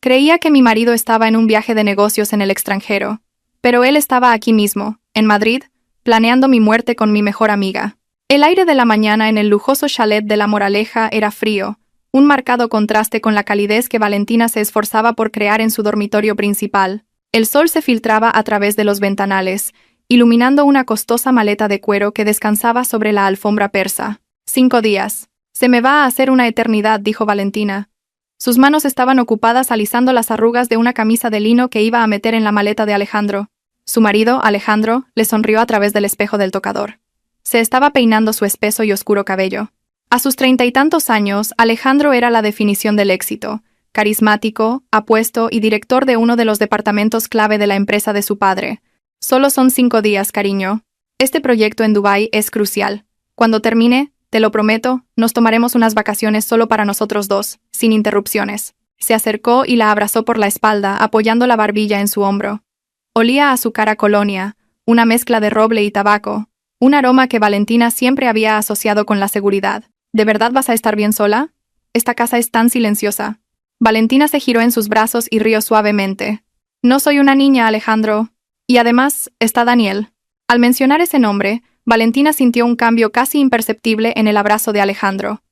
Creía que mi marido estaba en un viaje de negocios en el extranjero, pero él estaba aquí mismo, en Madrid, planeando mi muerte con mi mejor amiga. El aire de la mañana en el lujoso chalet de La Moraleja era frío, un marcado contraste con la calidez que Valentina se esforzaba por crear en su dormitorio principal. El sol se filtraba a través de los ventanales, iluminando una costosa maleta de cuero que descansaba sobre la alfombra persa. 5 días. Se me va a hacer una eternidad, dijo Valentina. Sus manos estaban ocupadas alisando las arrugas de una camisa de lino que iba a meter en la maleta de Alejandro. Su marido, Alejandro, le sonrió a través del espejo del tocador. Se estaba peinando su espeso y oscuro cabello. A sus 30 y tantos años, Alejandro era la definición del éxito, carismático, apuesto y director de uno de los departamentos clave de la empresa de su padre. Solo son 5 días, cariño. Este proyecto en Dubái es crucial. Cuando termine, te lo prometo, nos tomaremos unas vacaciones solo para nosotros dos, sin interrupciones. Se acercó y la abrazó por la espalda, apoyando la barbilla en su hombro. Olía a su cara colonia, una mezcla de roble y tabaco, un aroma que Valentina siempre había asociado con la seguridad. ¿De verdad vas a estar bien sola? Esta casa es tan silenciosa. Valentina se giró en sus brazos y rió suavemente. No soy una niña, Alejandro. Y además, está Daniel. Al mencionar ese nombre, Valentina sintió un cambio casi imperceptible en el abrazo de Alejandro.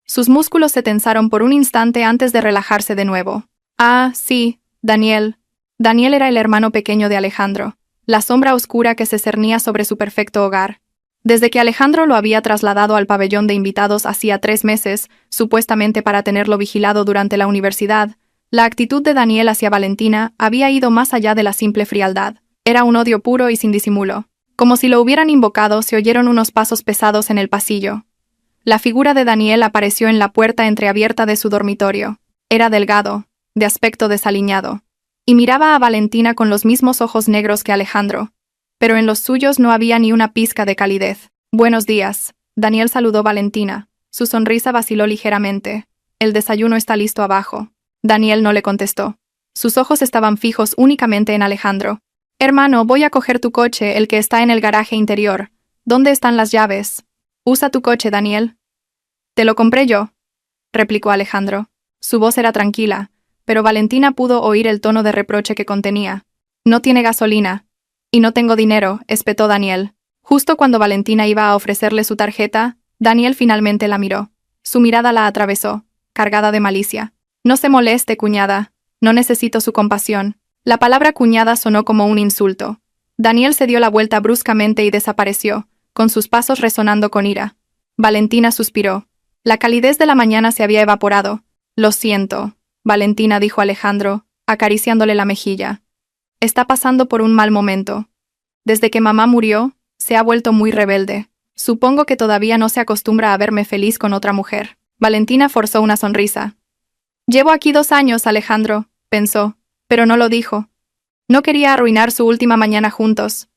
Sus músculos se tensaron por un instante antes de relajarse de nuevo. Ah, sí, Daniel. Daniel era el hermano pequeño de Alejandro, la sombra oscura que se cernía sobre su perfecto hogar. Desde que Alejandro lo había trasladado al pabellón de invitados hacía 3 meses, supuestamente para tenerlo vigilado durante la universidad, la actitud de Daniel hacia Valentina había ido más allá de la simple frialdad. Era un odio puro y sin disimulo. Como si lo hubieran invocado, se oyeron unos pasos pesados en el pasillo. La figura de Daniel apareció en la puerta entreabierta de su dormitorio. Era delgado, de aspecto desaliñado, y miraba a Valentina con los mismos ojos negros que Alejandro. Pero en los suyos no había ni una pizca de calidez. «Buenos días», Daniel saludó a Valentina. Su sonrisa vaciló ligeramente. «El desayuno está listo abajo». Daniel no le contestó. Sus ojos estaban fijos únicamente en Alejandro. «Hermano, voy a coger tu coche, el que está en el garaje interior. ¿Dónde están las llaves?» «Usa tu coche, Daniel». «Te lo compré yo», replicó Alejandro. Su voz era tranquila, pero Valentina pudo oír el tono de reproche que contenía. «No tiene gasolina». «Y no tengo dinero», espetó Daniel. Justo cuando Valentina iba a ofrecerle su tarjeta, Daniel finalmente la miró. Su mirada la atravesó, cargada de malicia. «No se moleste, cuñada. No necesito su compasión». La palabra cuñada sonó como un insulto. Daniel se dio la vuelta bruscamente y desapareció, con sus pasos resonando con ira. Valentina suspiró. La calidez de la mañana se había evaporado. «Lo siento», Valentina dijo a Alejandro, acariciándole la mejilla. «Está pasando por un mal momento. Desde que mamá murió, se ha vuelto muy rebelde. Supongo que todavía no se acostumbra a verme feliz con otra mujer». Valentina forzó una sonrisa. «Llevo aquí 2 años, Alejandro», pensó, pero no lo dijo. No quería arruinar su última mañana juntos.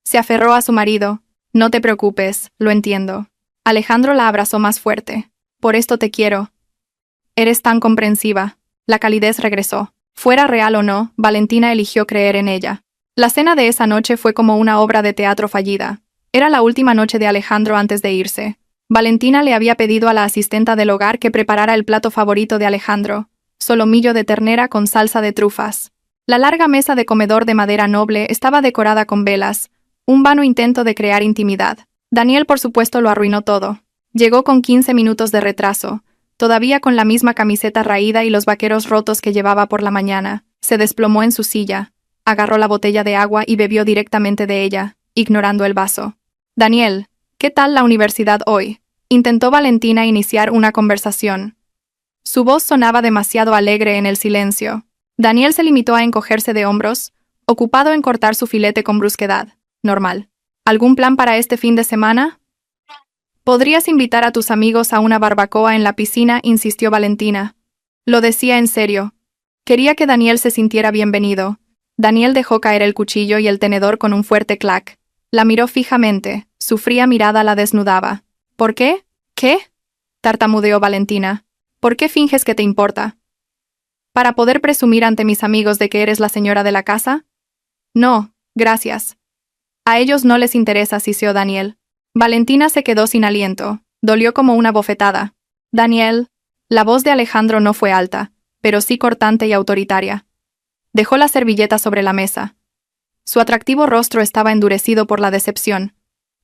Se aferró a su marido. «No te preocupes, lo entiendo». Alejandro la abrazó más fuerte. «Por esto te quiero. Eres tan comprensiva». La calidez regresó. Fuera real o no, Valentina eligió creer en ella. La cena de esa noche fue como una obra de teatro fallida. Era la última noche de Alejandro antes de irse. Valentina le había pedido a la asistenta del hogar que preparara el plato favorito de Alejandro, solomillo de ternera con salsa de trufas. La larga mesa de comedor de madera noble estaba decorada con velas, un vano intento de crear intimidad. Daniel, por supuesto, lo arruinó todo. Llegó con 15 minutos de retraso, todavía con la misma camiseta raída y los vaqueros rotos que llevaba por la mañana. Se desplomó en su silla, agarró la botella de agua y bebió directamente de ella, ignorando el vaso. «Daniel, ¿qué tal la universidad hoy?», intentó Valentina iniciar una conversación. Su voz sonaba demasiado alegre en el silencio. Daniel se limitó a encogerse de hombros, ocupado en cortar su filete con brusquedad. «Normal. ¿Algún plan para este fin de semana?» «Podrías invitar a tus amigos a una barbacoa en la piscina», insistió Valentina. Lo decía en serio. Quería que Daniel se sintiera bienvenido. Daniel dejó caer el cuchillo y el tenedor con un fuerte clac. La miró fijamente, su fría mirada la desnudaba. «¿Por qué? ¿Qué?», tartamudeó Valentina. «¿Por qué finges que te importa? ¿Para poder presumir ante mis amigos de que eres la señora de la casa?» «No, gracias». «A ellos no les interesa», siseó Daniel. Valentina se quedó sin aliento. Dolió como una bofetada. «Daniel». La voz de Alejandro no fue alta, pero sí cortante y autoritaria. Dejó la servilleta sobre la mesa. Su atractivo rostro estaba endurecido por la decepción,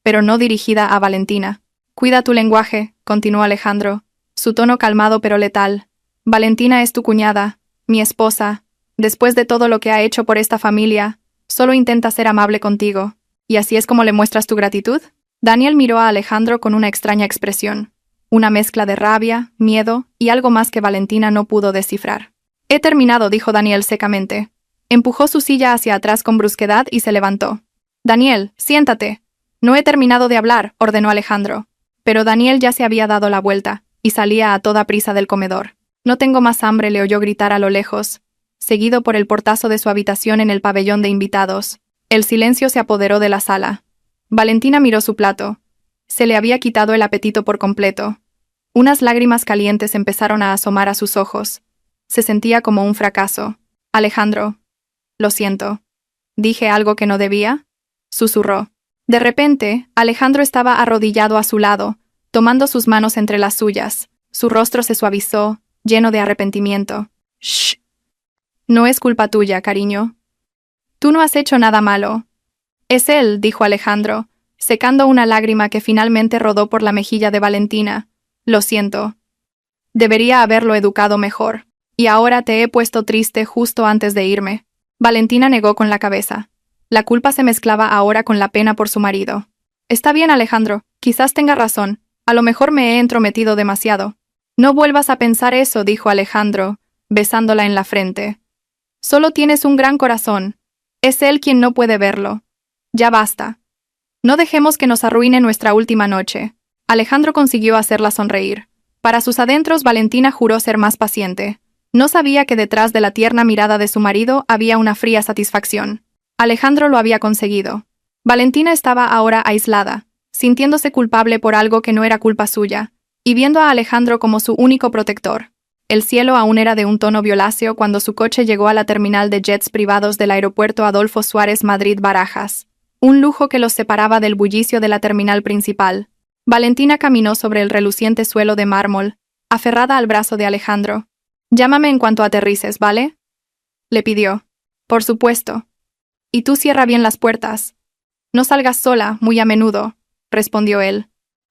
pero no dirigida a Valentina. «Cuida tu lenguaje», continuó Alejandro, su tono calmado pero letal. «Valentina es tu cuñada, mi esposa. Después de todo lo que ha hecho por esta familia, solo intenta ser amable contigo. ¿Y así es como le muestras tu gratitud?» Daniel miró a Alejandro con una extraña expresión, una mezcla de rabia, miedo y algo más que Valentina no pudo descifrar. «He terminado», dijo Daniel secamente. Empujó su silla hacia atrás con brusquedad y se levantó. «Daniel, siéntate». «No he terminado de hablar», ordenó Alejandro. Pero Daniel ya se había dado la vuelta y salía a toda prisa del comedor. «No tengo más hambre», le oyó gritar a lo lejos, seguido por el portazo de su habitación en el pabellón de invitados. El silencio se apoderó de la sala. Valentina miró su plato. Se le había quitado el apetito por completo. Unas lágrimas calientes empezaron a asomar a sus ojos. Se sentía como un fracaso. «Alejandro, lo siento. ¿Dije algo que no debía?», susurró. De repente, Alejandro estaba arrodillado a su lado, tomando sus manos entre las suyas. Su rostro se suavizó, lleno de arrepentimiento. «Shh. No es culpa tuya, cariño. Tú no has hecho nada malo». «Es él», dijo Alejandro, secando una lágrima que finalmente rodó por la mejilla de Valentina. «Lo siento. Debería haberlo educado mejor. Y ahora te he puesto triste justo antes de irme». Valentina negó con la cabeza. La culpa se mezclaba ahora con la pena por su marido. «Está bien, Alejandro, quizás tenga razón. A lo mejor me he entrometido demasiado». «No vuelvas a pensar eso», dijo Alejandro, besándola en la frente. «Solo tienes un gran corazón. Es él quien no puede verlo. Ya basta. No dejemos que nos arruine nuestra última noche». Alejandro consiguió hacerla sonreír. Para sus adentros, Valentina juró ser más paciente. No sabía que detrás de la tierna mirada de su marido había una fría satisfacción. Alejandro lo había conseguido. Valentina estaba ahora aislada, sintiéndose culpable por algo que no era culpa suya, y viendo a Alejandro como su único protector. El cielo aún era de un tono violáceo cuando su coche llegó a la terminal de jets privados del aeropuerto Adolfo Suárez Madrid-Barajas, un lujo que los separaba del bullicio de la terminal principal. Valentina caminó sobre el reluciente suelo de mármol, aferrada al brazo de Alejandro. «Llámame en cuanto aterrices, ¿vale?», le pidió. «Por supuesto. Y tú cierra bien las puertas. No salgas sola muy a menudo», respondió él.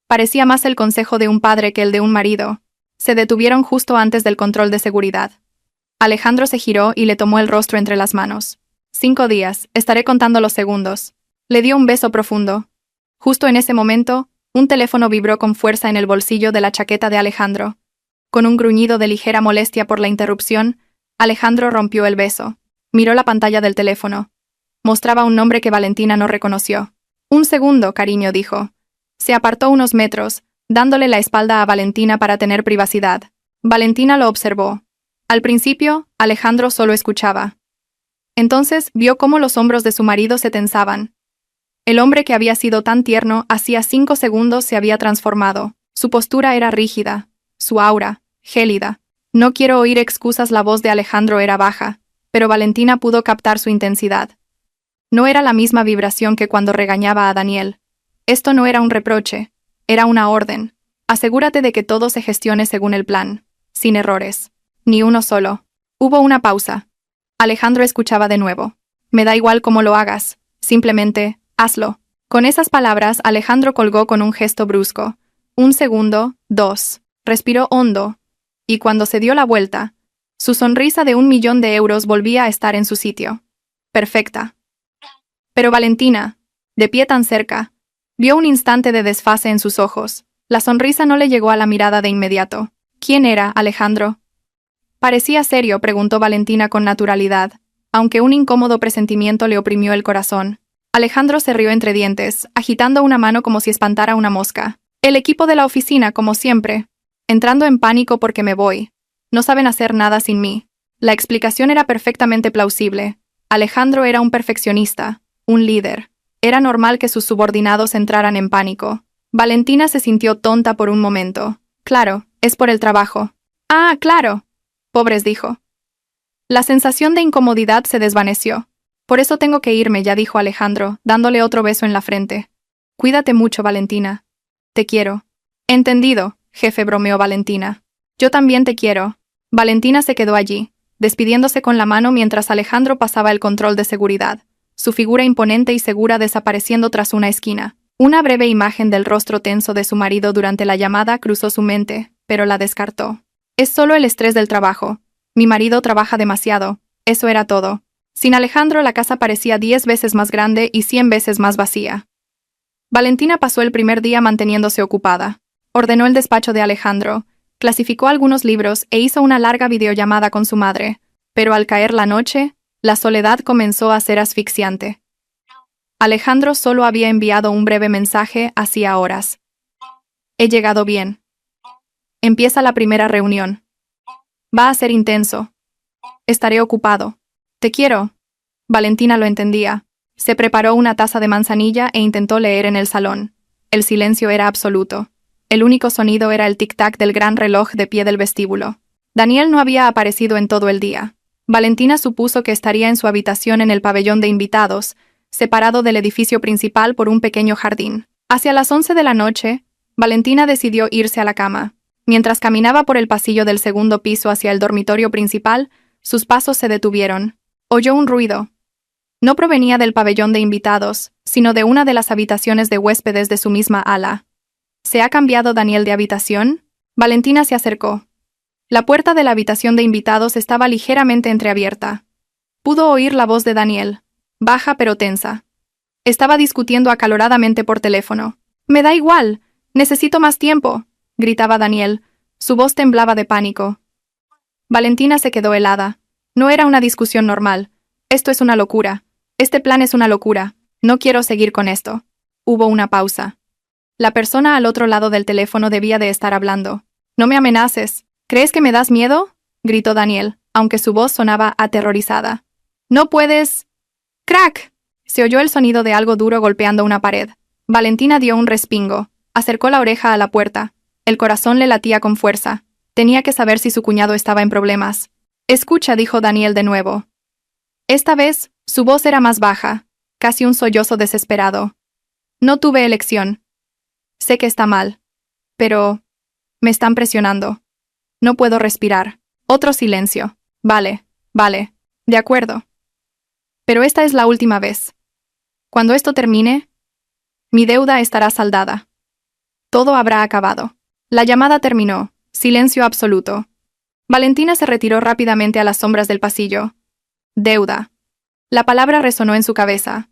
Parecía más el consejo de un padre que el de un marido. Se detuvieron justo antes del control de seguridad. Alejandro se giró y le tomó el rostro entre las manos. 5 días, estaré contando los segundos. Le dio un beso profundo. Justo en ese momento, un teléfono vibró con fuerza en el bolsillo de la chaqueta de Alejandro. Con un gruñido de ligera molestia por la interrupción, Alejandro rompió el beso. Miró la pantalla del teléfono. Mostraba un nombre que Valentina no reconoció. «Un segundo, cariño», dijo. Se apartó unos metros, dándole la espalda a Valentina para tener privacidad. Valentina lo observó. Al principio, Alejandro solo escuchaba. Entonces vio cómo los hombros de su marido se tensaban. El hombre que había sido tan tierno hacía 5 segundos se había transformado. Su postura era rígida, su aura, gélida. «No quiero oír excusas», la voz de Alejandro era baja, pero Valentina pudo captar su intensidad. No era la misma vibración que cuando regañaba a Daniel. Esto no era un reproche, era una orden. «Asegúrate de que todo se gestione según el plan, sin errores. Ni uno solo». Hubo una pausa. Alejandro escuchaba de nuevo. «Me da igual cómo lo hagas, simplemente, hazlo». Con esas palabras, Alejandro colgó con un gesto brusco. 1 segundo, 2. Respiró hondo. Y cuando se dio la vuelta, su sonrisa de 1.000.000 de euros volvía a estar en su sitio. Perfecta. Pero Valentina, de pie tan cerca, vio un instante de desfase en sus ojos. La sonrisa no le llegó a la mirada de inmediato. «¿Quién era, Alejandro?». «Parecía serio», preguntó Valentina con naturalidad, aunque un incómodo presentimiento le oprimió el corazón. Alejandro se rió entre dientes, agitando una mano como si espantara una mosca. «El equipo de la oficina, como siempre. Entrando en pánico porque me voy. No saben hacer nada sin mí». La explicación era perfectamente plausible. Alejandro era un perfeccionista, un líder. Era normal que sus subordinados entraran en pánico. Valentina se sintió tonta por un momento. «Claro, es por el trabajo». «Ah, claro». «Pobres», dijo. La sensación de incomodidad se desvaneció. «Por eso tengo que irme ya», dijo Alejandro, dándole otro beso en la frente. «Cuídate mucho, Valentina. Te quiero». «Entendido, jefe», bromeó Valentina. «Yo también te quiero». Valentina se quedó allí, despidiéndose con la mano mientras Alejandro pasaba el control de seguridad, su figura imponente y segura desapareciendo tras una esquina. Una breve imagen del rostro tenso de su marido durante la llamada cruzó su mente, pero la descartó. Es solo el estrés del trabajo. Mi marido trabaja demasiado. Eso era todo. Sin Alejandro la casa parecía 10 veces más grande y 100 veces más vacía. Valentina pasó el primer día manteniéndose ocupada. Ordenó el despacho de Alejandro, clasificó algunos libros e hizo una larga videollamada con su madre, pero al caer la noche, la soledad comenzó a ser asfixiante. Alejandro solo había enviado un breve mensaje hacía horas. He llegado bien. Empieza la primera reunión. Va a ser intenso. Estaré ocupado. Te quiero. Valentina lo entendía. Se preparó una taza de manzanilla e intentó leer en el salón. El silencio era absoluto. El único sonido era el tic-tac del gran reloj de pie del vestíbulo. Daniel no había aparecido en todo el día. Valentina supuso que estaría en su habitación en el pabellón de invitados, separado del edificio principal por un pequeño jardín. Hacia las 11 de la noche, Valentina decidió irse a la cama. Mientras caminaba por el pasillo del segundo piso hacia el dormitorio principal, sus pasos se detuvieron. Oyó un ruido. No provenía del pabellón de invitados, sino de una de las habitaciones de huéspedes de su misma ala. ¿Se ha cambiado Daniel de habitación? Valentina se acercó. La puerta de la habitación de invitados estaba ligeramente entreabierta. Pudo oír la voz de Daniel, baja pero tensa. Estaba discutiendo acaloradamente por teléfono. «Me da igual, necesito más tiempo», gritaba Daniel. Su voz temblaba de pánico. Valentina se quedó helada. No era una discusión normal. Esto es una locura. Este plan es una locura. No quiero seguir con esto. Hubo una pausa. La persona al otro lado del teléfono debía de estar hablando. «No me amenaces. ¿Crees que me das miedo?», gritó Daniel, aunque su voz sonaba aterrorizada. «No puedes...» ¡Crack! Se oyó el sonido de algo duro golpeando una pared. Valentina dio un respingo. Acercó la oreja a la puerta. El corazón le latía con fuerza. Tenía que saber si su cuñado estaba en problemas. «Escucha», dijo Daniel de nuevo. Esta vez, su voz era más baja, casi un sollozo desesperado. «No tuve elección. Sé que está mal. Pero... me están presionando. No puedo respirar». Otro silencio. «Vale, vale. De acuerdo. Pero esta es la última vez. Cuando esto termine, mi deuda estará saldada. Todo habrá acabado». La llamada terminó. Silencio absoluto. Valentina se retiró rápidamente a las sombras del pasillo. Deuda. La palabra resonó en su cabeza.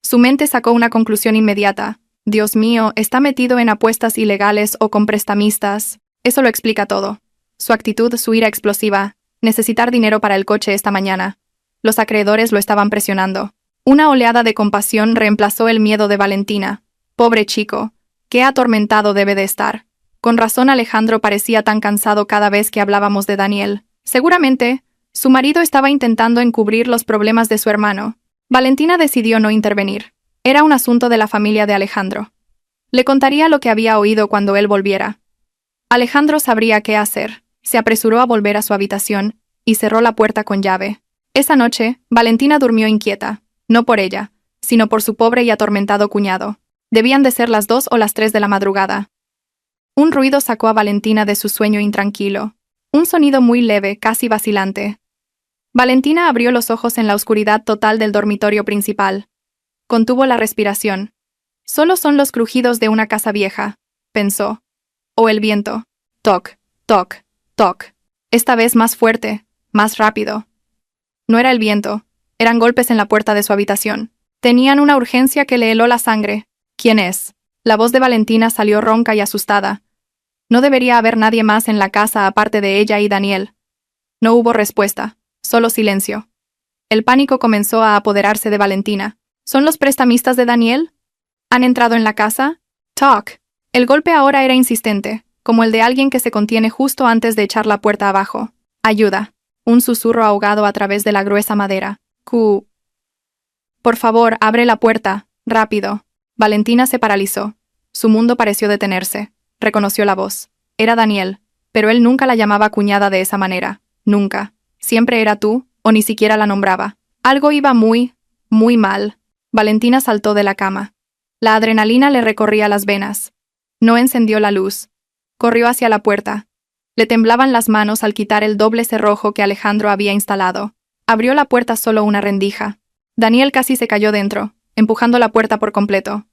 Su mente sacó una conclusión inmediata. Dios mío, está metido en apuestas ilegales o con prestamistas. Eso lo explica todo. Su actitud, su ira explosiva. Necesitar dinero para el coche esta mañana. Los acreedores lo estaban presionando. Una oleada de compasión reemplazó el miedo de Valentina. Pobre chico. Qué atormentado debe de estar. Con razón Alejandro parecía tan cansado cada vez que hablábamos de Daniel. Seguramente, su marido estaba intentando encubrir los problemas de su hermano. Valentina decidió no intervenir. Era un asunto de la familia de Alejandro. Le contaría lo que había oído cuando él volviera. Alejandro sabría qué hacer. Se apresuró a volver a su habitación y cerró la puerta con llave. Esa noche, Valentina durmió inquieta. No por ella, sino por su pobre y atormentado cuñado. Debían de ser las 2 o las 3 de la madrugada. Un ruido sacó a Valentina de su sueño intranquilo. Un sonido muy leve, casi vacilante. Valentina abrió los ojos en la oscuridad total del dormitorio principal. Contuvo la respiración. Solo son los crujidos de una casa vieja, pensó. O el viento. Toc, toc, toc. Esta vez más fuerte, más rápido. No era el viento, eran golpes en la puerta de su habitación. Tenían una urgencia que le heló la sangre. ¿Quién es? La voz de Valentina salió ronca y asustada. No debería haber nadie más en la casa aparte de ella y Daniel. No hubo respuesta, solo silencio. El pánico comenzó a apoderarse de Valentina. ¿Son los prestamistas de Daniel? ¿Han entrado en la casa? Talk. El golpe ahora era insistente, como el de alguien que se contiene justo antes de echar la puerta abajo. Ayuda. Un susurro ahogado a través de la gruesa madera. Q. Por favor, abre la puerta. Rápido. Valentina se paralizó. Su mundo pareció detenerse. Reconoció la voz. Era Daniel, pero él nunca la llamaba cuñada de esa manera. Nunca. Siempre era tú, o ni siquiera la nombraba. Algo iba muy mal. Valentina saltó de la cama. La adrenalina le recorría las venas. No encendió la luz. Corrió hacia la puerta. Le temblaban las manos al quitar el doble cerrojo que Alejandro había instalado. Abrió la puerta solo una rendija. Daniel casi se cayó dentro, empujando la puerta por completo.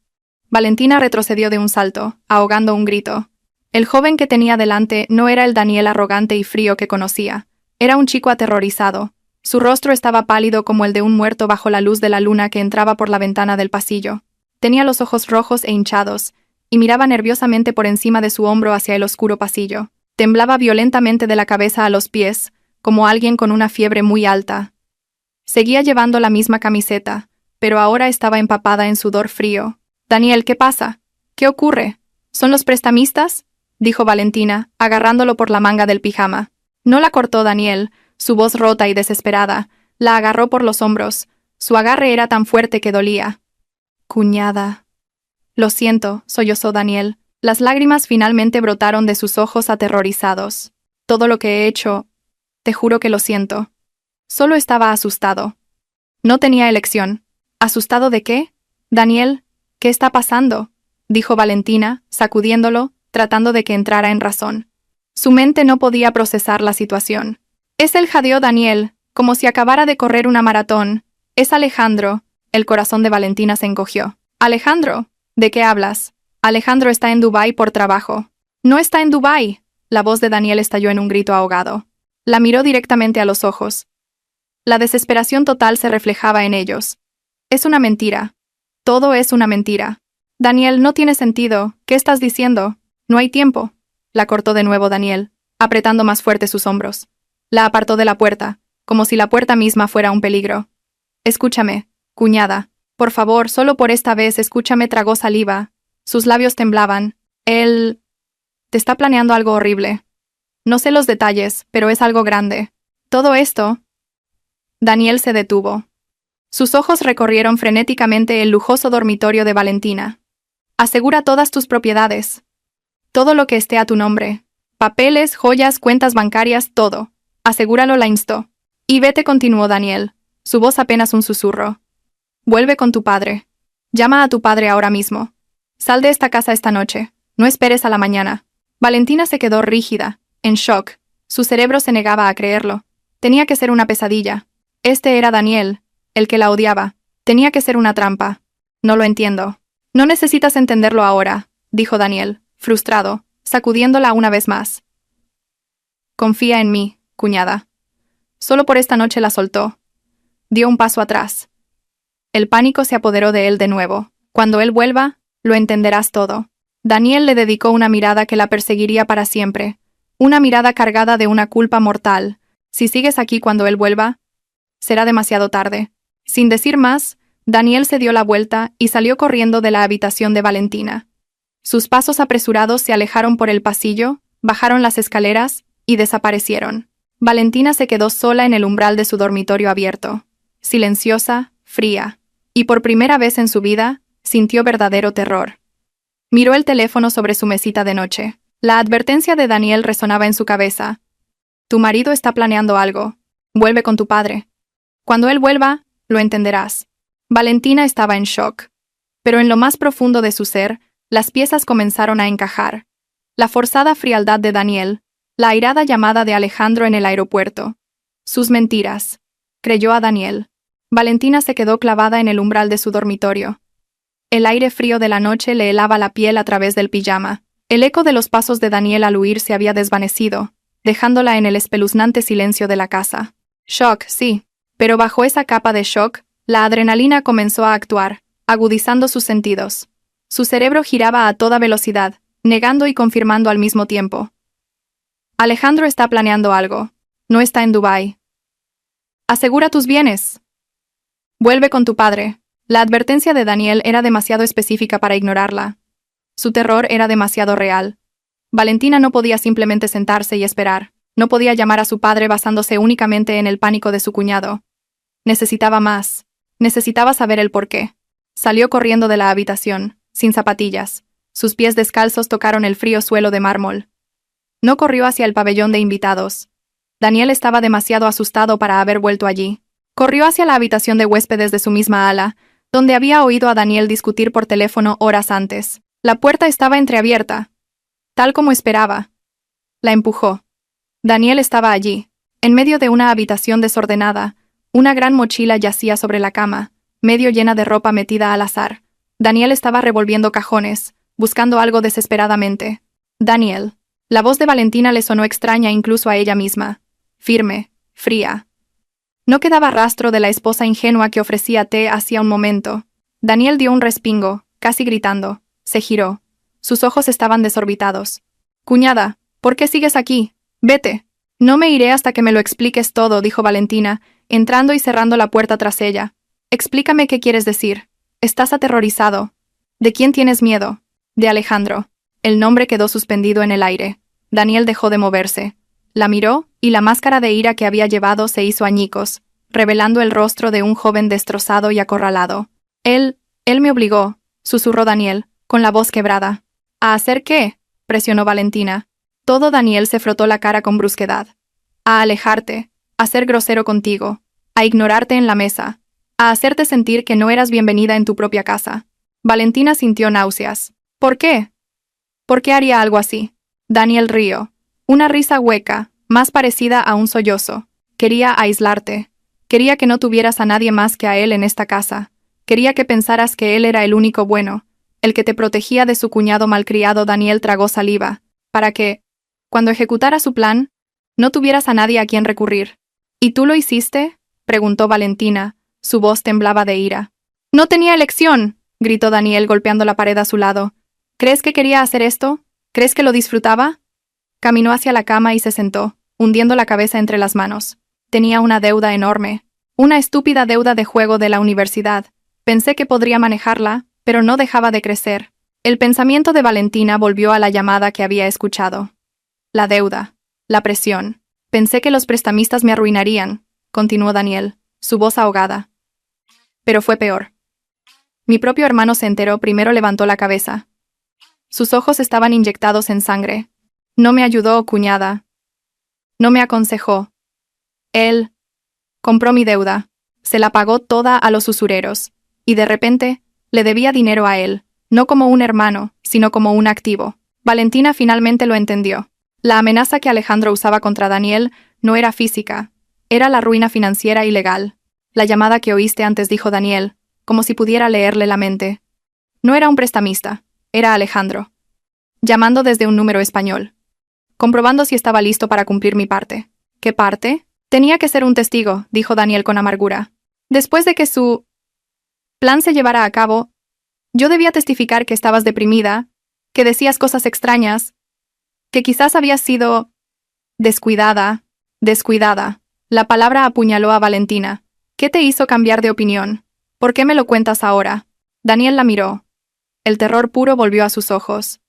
Valentina retrocedió de un salto, ahogando un grito. El joven que tenía delante no era el Daniel arrogante y frío que conocía. Era un chico aterrorizado. Su rostro estaba pálido como el de un muerto bajo la luz de la luna que entraba por la ventana del pasillo. Tenía los ojos rojos e hinchados, y miraba nerviosamente por encima de su hombro hacia el oscuro pasillo. Temblaba violentamente de la cabeza a los pies, como alguien con una fiebre muy alta. Seguía llevando la misma camiseta, pero ahora estaba empapada en sudor frío. «Daniel, ¿qué pasa? ¿Qué ocurre? ¿Son los prestamistas?», dijo Valentina, agarrándolo por la manga del pijama. No la cortó Daniel, su voz rota y desesperada. La agarró por los hombros. Su agarre era tan fuerte que dolía. «Cuñada». «Lo siento», sollozó Daniel. Las lágrimas finalmente brotaron de sus ojos aterrorizados. «Todo lo que he hecho, te juro que lo siento». Solo estaba asustado. No tenía elección. ¿Asustado de qué? «Daniel, ¿qué está pasando?», dijo Valentina, sacudiéndolo, tratando de que entrara en razón. Su mente no podía procesar la situación. «Es él», jadeó Daniel, como si acabara de correr una maratón. «Es Alejandro». El corazón de Valentina se encogió. «¿Alejandro? ¿De qué hablas?» «Alejandro está en Dubái por trabajo». «No está en Dubái». La voz de Daniel estalló en un grito ahogado. La miró directamente a los ojos. La desesperación total se reflejaba en ellos. «Es una mentira. Todo es una mentira». «Daniel, no tiene sentido. ¿Qué estás diciendo? No hay tiempo». La cortó de nuevo Daniel, apretando más fuerte sus hombros. La apartó de la puerta, como si la puerta misma fuera un peligro. «Escúchame, cuñada. Por favor, solo por esta vez escúchame», tragó saliva. Sus labios temblaban. «Él te está planeando algo horrible. No sé los detalles, pero es algo grande. Todo esto...». Daniel se detuvo. Sus ojos recorrieron frenéticamente el lujoso dormitorio de Valentina. «Asegura todas tus propiedades. Todo lo que esté a tu nombre. Papeles, joyas, cuentas bancarias, todo. Asegúralo», la instó. «Y vete», continuó Daniel, su voz apenas un susurro. «Vuelve con tu padre. Llama a tu padre ahora mismo. Sal de esta casa esta noche. No esperes a la mañana». Valentina se quedó rígida, en shock. Su cerebro se negaba a creerlo. Tenía que ser una pesadilla. Este era Daniel, el que la odiaba. Tenía que ser una trampa. «No lo entiendo». «No necesitas entenderlo ahora», dijo Daniel, frustrado, sacudiéndola una vez más. «Confía en mí, cuñada». Solo por esta noche la soltó. Dio un paso atrás. El pánico se apoderó de él de nuevo. «Cuando él vuelva, lo entenderás todo». Daniel le dedicó una mirada que la perseguiría para siempre. Una mirada cargada de una culpa mortal. «Si sigues aquí cuando él vuelva, será demasiado tarde». Sin decir más, Daniel se dio la vuelta y salió corriendo de la habitación de Valentina. Sus pasos apresurados se alejaron por el pasillo, bajaron las escaleras y desaparecieron. Valentina se quedó sola en el umbral de su dormitorio abierto, silenciosa, fría, y por primera vez en su vida, sintió verdadero terror. Miró el teléfono sobre su mesita de noche. La advertencia de Daniel resonaba en su cabeza. «Tu marido está planeando algo. Vuelve con tu padre. Cuando él vuelva, lo entenderás». Valentina estaba en shock. Pero en lo más profundo de su ser, las piezas comenzaron a encajar. La forzada frialdad de Daniel, la airada llamada de Alejandro en el aeropuerto. Sus mentiras. Creyó a Daniel. Valentina se quedó clavada en el umbral de su dormitorio. El aire frío de la noche le helaba la piel a través del pijama. El eco de los pasos de Daniel al huir se había desvanecido, dejándola en el espeluznante silencio de la casa. Shock, sí, pero bajo esa capa de shock, la adrenalina comenzó a actuar, agudizando sus sentidos. Su cerebro giraba a toda velocidad, negando y confirmando al mismo tiempo. «Alejandro está planeando algo. No está en Dubái. Asegura tus bienes. Vuelve con tu padre». La advertencia de Daniel era demasiado específica para ignorarla. Su terror era demasiado real. Valentina no podía simplemente sentarse y esperar. No podía llamar a su padre basándose únicamente en el pánico de su cuñado. Necesitaba más. Necesitaba saber el porqué. Salió corriendo de la habitación, sin zapatillas. Sus pies descalzos tocaron el frío suelo de mármol. No corrió hacia el pabellón de invitados. Daniel estaba demasiado asustado para haber vuelto allí. Corrió hacia la habitación de huéspedes de su misma ala, donde había oído a Daniel discutir por teléfono horas antes. La puerta estaba entreabierta. Tal como esperaba. La empujó. Daniel estaba allí. En medio de una habitación desordenada, una gran mochila yacía sobre la cama, medio llena de ropa metida al azar. Daniel estaba revolviendo cajones, buscando algo desesperadamente. Daniel. La voz de Valentina le sonó extraña incluso a ella misma. Firme, fría. No quedaba rastro de la esposa ingenua que ofrecía té hacía un momento. Daniel dio un respingo, casi gritando. Se giró. Sus ojos estaban desorbitados. «Cuñada, ¿por qué sigues aquí? Vete». «No me iré hasta que me lo expliques todo», dijo Valentina, entrando y cerrando la puerta tras ella. «Explícame qué quieres decir. Estás aterrorizado. ¿De quién tienes miedo?» «De Alejandro». El nombre quedó suspendido en el aire. Daniel dejó de moverse. La miró, y la máscara de ira que había llevado se hizo añicos, revelando el rostro de un joven destrozado y acorralado. Él me obligó», susurró Daniel, con la voz quebrada. «¿A hacer qué?», presionó Valentina. Todo Daniel se frotó la cara con brusquedad. «A alejarte, a ser grosero contigo, a ignorarte en la mesa, a hacerte sentir que no eras bienvenida en tu propia casa». Valentina sintió náuseas. «¿Por qué? ¿Por qué haría algo así?» Daniel rió. Una risa hueca, más parecida a un sollozo. «Quería aislarte. Quería que no tuvieras a nadie más que a él en esta casa. Quería que pensaras que él era el único bueno, el que te protegía de su cuñado malcriado». Daniel tragó saliva. «Para que, cuando ejecutara su plan, no tuvieras a nadie a quien recurrir». «¿Y tú lo hiciste?», preguntó Valentina. Su voz temblaba de ira. «No tenía elección», gritó Daniel golpeando la pared a su lado. «¿Crees que quería hacer esto? ¿Crees que lo disfrutaba?» Caminó hacia la cama y se sentó, hundiendo la cabeza entre las manos. Tenía una deuda enorme. Una estúpida deuda de juego de la universidad. Pensé que podría manejarla, pero no dejaba de crecer. El pensamiento de Valentina volvió a la llamada que había escuchado. La deuda. La presión. «Pensé que los prestamistas me arruinarían», continuó Daniel, su voz ahogada. «Pero fue peor. Mi propio hermano se enteró, primero levantó la cabeza. Sus ojos estaban inyectados en sangre. No me ayudó, cuñada. No me aconsejó. Él compró mi deuda. Se la pagó toda a los usureros. Y de repente, le debía dinero a él, no como un hermano, sino como un activo». Valentina finalmente lo entendió. La amenaza que Alejandro usaba contra Daniel no era física, era la ruina financiera y legal. «La llamada que oíste antes», dijo Daniel, como si pudiera leerle la mente. No era un prestamista, era Alejandro. Llamando desde un número español. Comprobando si estaba listo para cumplir mi parte. «¿Qué parte?» «Tenía que ser un testigo», dijo Daniel con amargura. «Después de que su plan se llevara a cabo, yo debía testificar que estabas deprimida, que decías cosas extrañas, que quizás habías sido descuidada». La palabra apuñaló a Valentina. «¿Qué te hizo cambiar de opinión? ¿Por qué me lo cuentas ahora?» Daniel la miró. El terror puro volvió a sus ojos.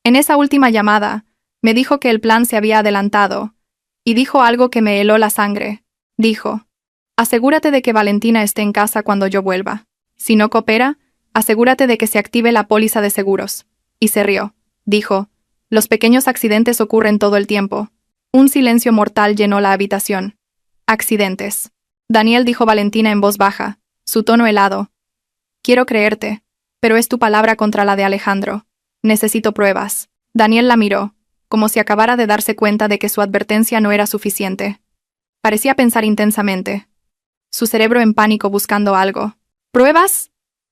«En esa última llamada, me dijo que el plan se había adelantado, y dijo algo que me heló la sangre. Dijo: asegúrate de que Valentina esté en casa cuando yo vuelva. Si no coopera, asegúrate de que se active la póliza de seguros». Y se rió. Dijo: los pequeños accidentes ocurren todo el tiempo. Un silencio mortal llenó la habitación. «Accidentes», Daniel, dijo Valentina en voz baja, su tono helado. «Quiero creerte, pero es tu palabra contra la de Alejandro. Necesito pruebas». Daniel la miró, como si acabara de darse cuenta de que su advertencia no era suficiente. Parecía pensar intensamente. Su cerebro en pánico buscando algo. «¿Pruebas?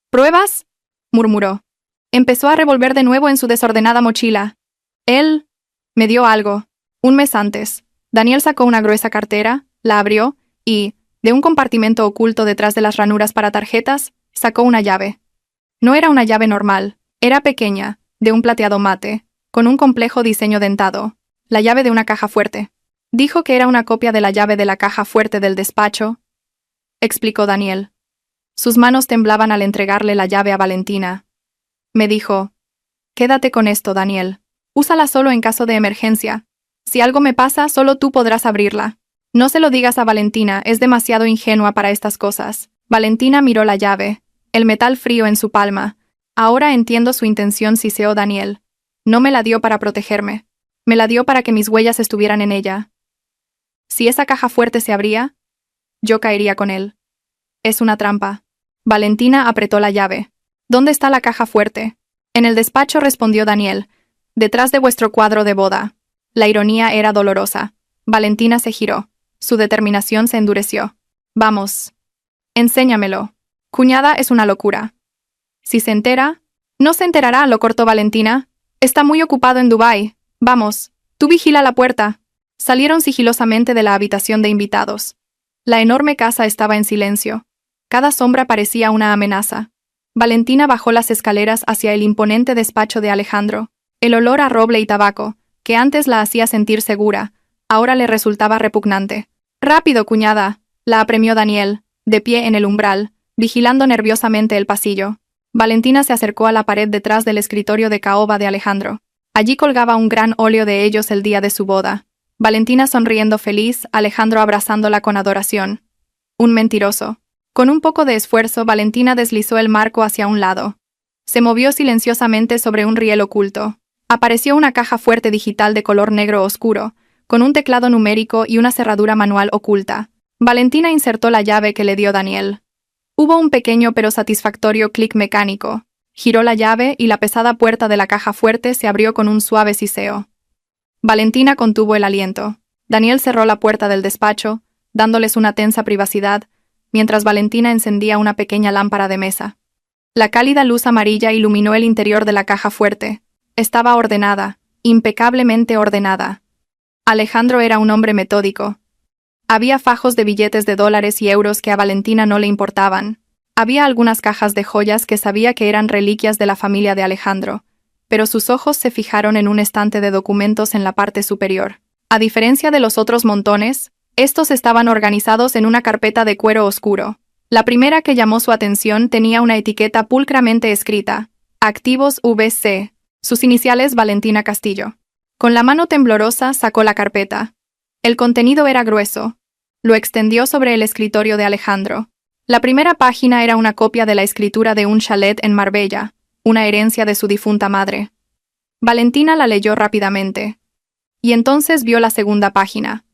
¿Pruebas?», murmuró. Empezó a revolver de nuevo en su desordenada mochila. «Él me dio algo. Un mes antes». Daniel sacó una gruesa cartera, la abrió, y, de un compartimento oculto detrás de las ranuras para tarjetas, sacó una llave. No era una llave normal, era pequeña, de un plateado mate, con un complejo diseño dentado, la llave de una caja fuerte. «Dijo que era una copia de la llave de la caja fuerte del despacho», explicó Daniel. Sus manos temblaban al entregarle la llave a Valentina. «Me dijo: quédate con esto, Daniel. Úsala solo en caso de emergencia. Si algo me pasa, solo tú podrás abrirla. No se lo digas a Valentina, es demasiado ingenua para estas cosas». Valentina miró la llave, el metal frío en su palma. «Ahora entiendo su intención», siseó Daniel. «No me la dio para protegerme. Me la dio para que mis huellas estuvieran en ella. Si esa caja fuerte se abría, yo caería con él. Es una trampa». Valentina apretó la llave. «¿Dónde está la caja fuerte?» «En el despacho», respondió Daniel. «Detrás de vuestro cuadro de boda». La ironía era dolorosa. Valentina se giró. Su determinación se endureció. Vamos. Enséñamelo. Cuñada, es una locura. Si se entera... No se enterará, lo cortó Valentina. Está muy ocupado en Dubái. Vamos. Tú vigila la puerta. Salieron sigilosamente de la habitación de invitados. La enorme casa estaba en silencio. Cada sombra parecía una amenaza. Valentina bajó las escaleras hacia el imponente despacho de Alejandro. El olor a roble y tabaco, que antes la hacía sentir segura, ahora le resultaba repugnante. «Rápido, cuñada», la apremió Daniel, de pie en el umbral, vigilando nerviosamente el pasillo. Valentina se acercó a la pared detrás del escritorio de caoba de Alejandro. Allí colgaba un gran óleo de ellos el día de su boda. Valentina sonriendo feliz, Alejandro abrazándola con adoración. Un mentiroso. Con un poco de esfuerzo, Valentina deslizó el marco hacia un lado. Se movió silenciosamente sobre un riel oculto. Apareció una caja fuerte digital de color negro oscuro, con un teclado numérico y una cerradura manual oculta. Valentina insertó la llave que le dio Daniel. Hubo un pequeño pero satisfactorio clic mecánico. Giró la llave y la pesada puerta de la caja fuerte se abrió con un suave siseo. Valentina contuvo el aliento. Daniel cerró la puerta del despacho, dándoles una tensa privacidad, mientras Valentina encendía una pequeña lámpara de mesa. La cálida luz amarilla iluminó el interior de la caja fuerte. Estaba ordenada, impecablemente ordenada. Alejandro era un hombre metódico. Había fajos de billetes de dólares y euros que a Valentina no le importaban. Había algunas cajas de joyas que sabía que eran reliquias de la familia de Alejandro, pero sus ojos se fijaron en un estante de documentos en la parte superior. A diferencia de los otros montones, estos estaban organizados en una carpeta de cuero oscuro. La primera que llamó su atención tenía una etiqueta pulcramente escrita: Activos VC, sus iniciales Valentina Castillo. Con la mano temblorosa sacó la carpeta. El contenido era grueso. Lo extendió sobre el escritorio de Alejandro. La primera página era una copia de la escritura de un chalet en Marbella, una herencia de su difunta madre. Valentina la leyó rápidamente. Y entonces vio la segunda página.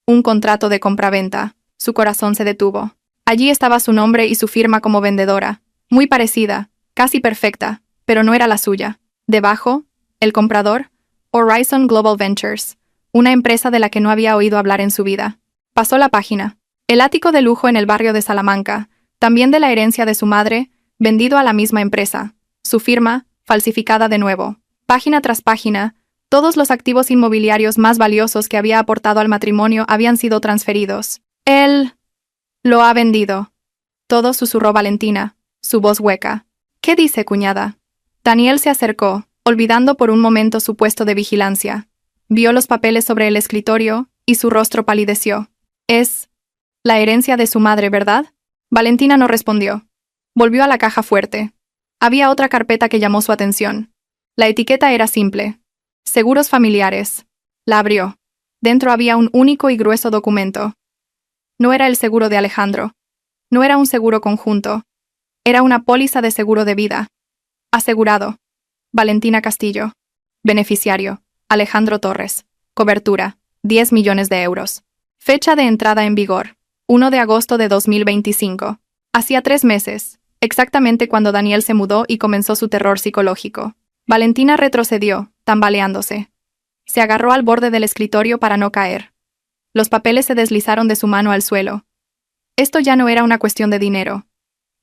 Un contrato de compraventa. Su corazón se detuvo. Allí estaba su nombre y su firma como vendedora. Muy parecida, casi perfecta, pero no era la suya. Debajo, el comprador, Horizon Global Ventures, una empresa de la que no había oído hablar en su vida. Pasó la página. El ático de lujo en el barrio de Salamanca, también de la herencia de su madre, vendido a la misma empresa. Su firma, falsificada de nuevo. Página tras página, todos los activos inmobiliarios más valiosos que había aportado al matrimonio habían sido transferidos. Él lo ha vendido. Todo, susurró Valentina, su voz hueca. ¿Qué dice, cuñada? Daniel se acercó, olvidando por un momento su puesto de vigilancia. Vio los papeles sobre el escritorio, y su rostro palideció. Es la herencia de su madre, ¿verdad? Valentina no respondió. Volvió a la caja fuerte. Había otra carpeta que llamó su atención. La etiqueta era simple. Seguros familiares. La abrió. Dentro había un único y grueso documento. No era el seguro de Alejandro. No era un seguro conjunto. Era una póliza de seguro de vida. Asegurado. Valentina Castillo. Beneficiario: Alejandro Torres. Cobertura: 10 millones de euros. Fecha de entrada en vigor: 1 de agosto de 2025. Hacía 3 meses, exactamente cuando Daniel se mudó y comenzó su terror psicológico. Valentina retrocedió, tambaleándose. Se agarró al borde del escritorio para no caer. Los papeles se deslizaron de su mano al suelo. Esto ya no era una cuestión de dinero.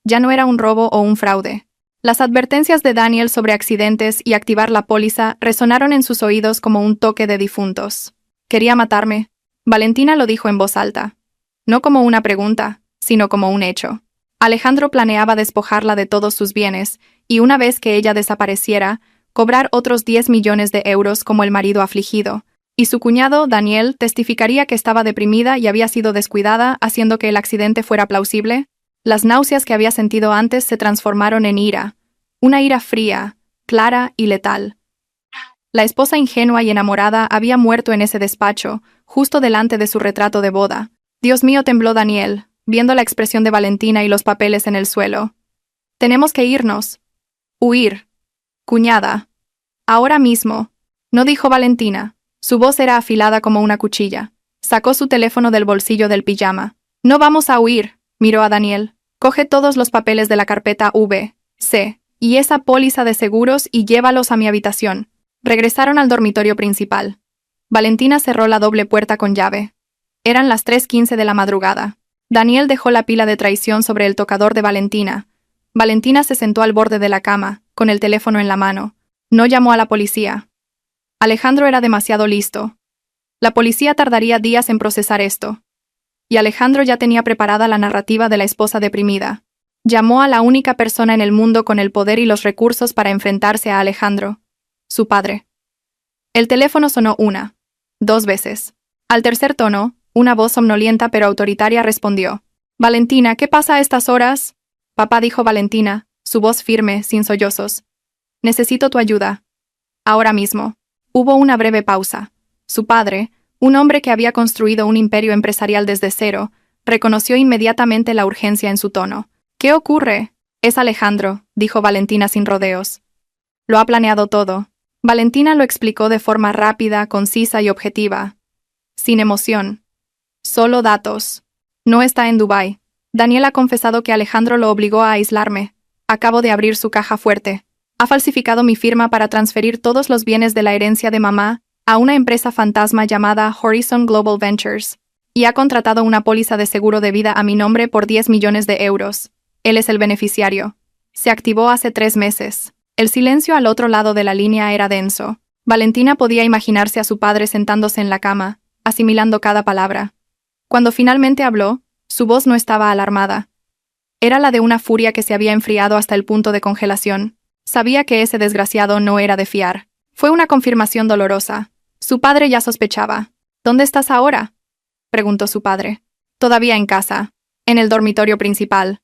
Ya no era un robo o un fraude. Las advertencias de Daniel sobre accidentes y activar la póliza resonaron en sus oídos como un toque de difuntos. ¿Quería matarme? Valentina lo dijo en voz alta. No como una pregunta, sino como un hecho. Alejandro planeaba despojarla de todos sus bienes, y una vez que ella desapareciera, cobrar otros 10 millones de euros como el marido afligido, y su cuñado, Daniel, testificaría que estaba deprimida y había sido descuidada, haciendo que el accidente fuera plausible. Las náuseas que había sentido antes se transformaron en ira, una ira fría, clara y letal. La esposa ingenua y enamorada había muerto en ese despacho, justo delante de su retrato de boda. Dios mío, tembló Daniel, viendo la expresión de Valentina y los papeles en el suelo. Tenemos que irnos. Huir. Cuñada. Ahora mismo. No dijo Valentina. Su voz era afilada como una cuchilla. Sacó su teléfono del bolsillo del pijama. No vamos a huir, miró a Daniel. Coge todos los papeles de la carpeta V.C. y esa póliza de seguros y llévalos a mi habitación. Regresaron al dormitorio principal. Valentina cerró la doble puerta con llave. Eran las 3:15 de la madrugada. Daniel dejó la pila de traición sobre el tocador de Valentina. Valentina se sentó al borde de la cama, con el teléfono en la mano. No llamó a la policía. Alejandro era demasiado listo. La policía tardaría días en procesar esto. Y Alejandro ya tenía preparada la narrativa de la esposa deprimida. Llamó a la única persona en el mundo con el poder y los recursos para enfrentarse a Alejandro, su padre. El teléfono sonó 1, 2 veces. Al tercer tono, una voz somnolienta pero autoritaria respondió. «Valentina, ¿qué pasa a estas horas?» «Papá», dijo Valentina, su voz firme, sin sollozos. «Necesito tu ayuda. Ahora mismo». Hubo una breve pausa. Su padre, un hombre que había construido un imperio empresarial desde cero, reconoció inmediatamente la urgencia en su tono. «¿Qué ocurre?» «Es Alejandro», dijo Valentina sin rodeos. «Lo ha planeado todo». Valentina lo explicó de forma rápida, concisa y objetiva. Sin emoción. Solo datos. No está en Dubái. Daniel ha confesado que Alejandro lo obligó a aislarme. Acabo de abrir su caja fuerte. Ha falsificado mi firma para transferir todos los bienes de la herencia de mamá a una empresa fantasma llamada Horizon Global Ventures. Y ha contratado una póliza de seguro de vida a mi nombre por 10 millones de euros. Él es el beneficiario. Se activó hace 3 meses. El silencio al otro lado de la línea era denso. Valentina podía imaginarse a su padre sentándose en la cama, asimilando cada palabra. Cuando finalmente habló, su voz no estaba alarmada. Era la de una furia que se había enfriado hasta el punto de congelación. Sabía que ese desgraciado no era de fiar. Fue una confirmación dolorosa. Su padre ya sospechaba. «¿Dónde estás ahora?», preguntó su padre. «Todavía en casa. En el dormitorio principal.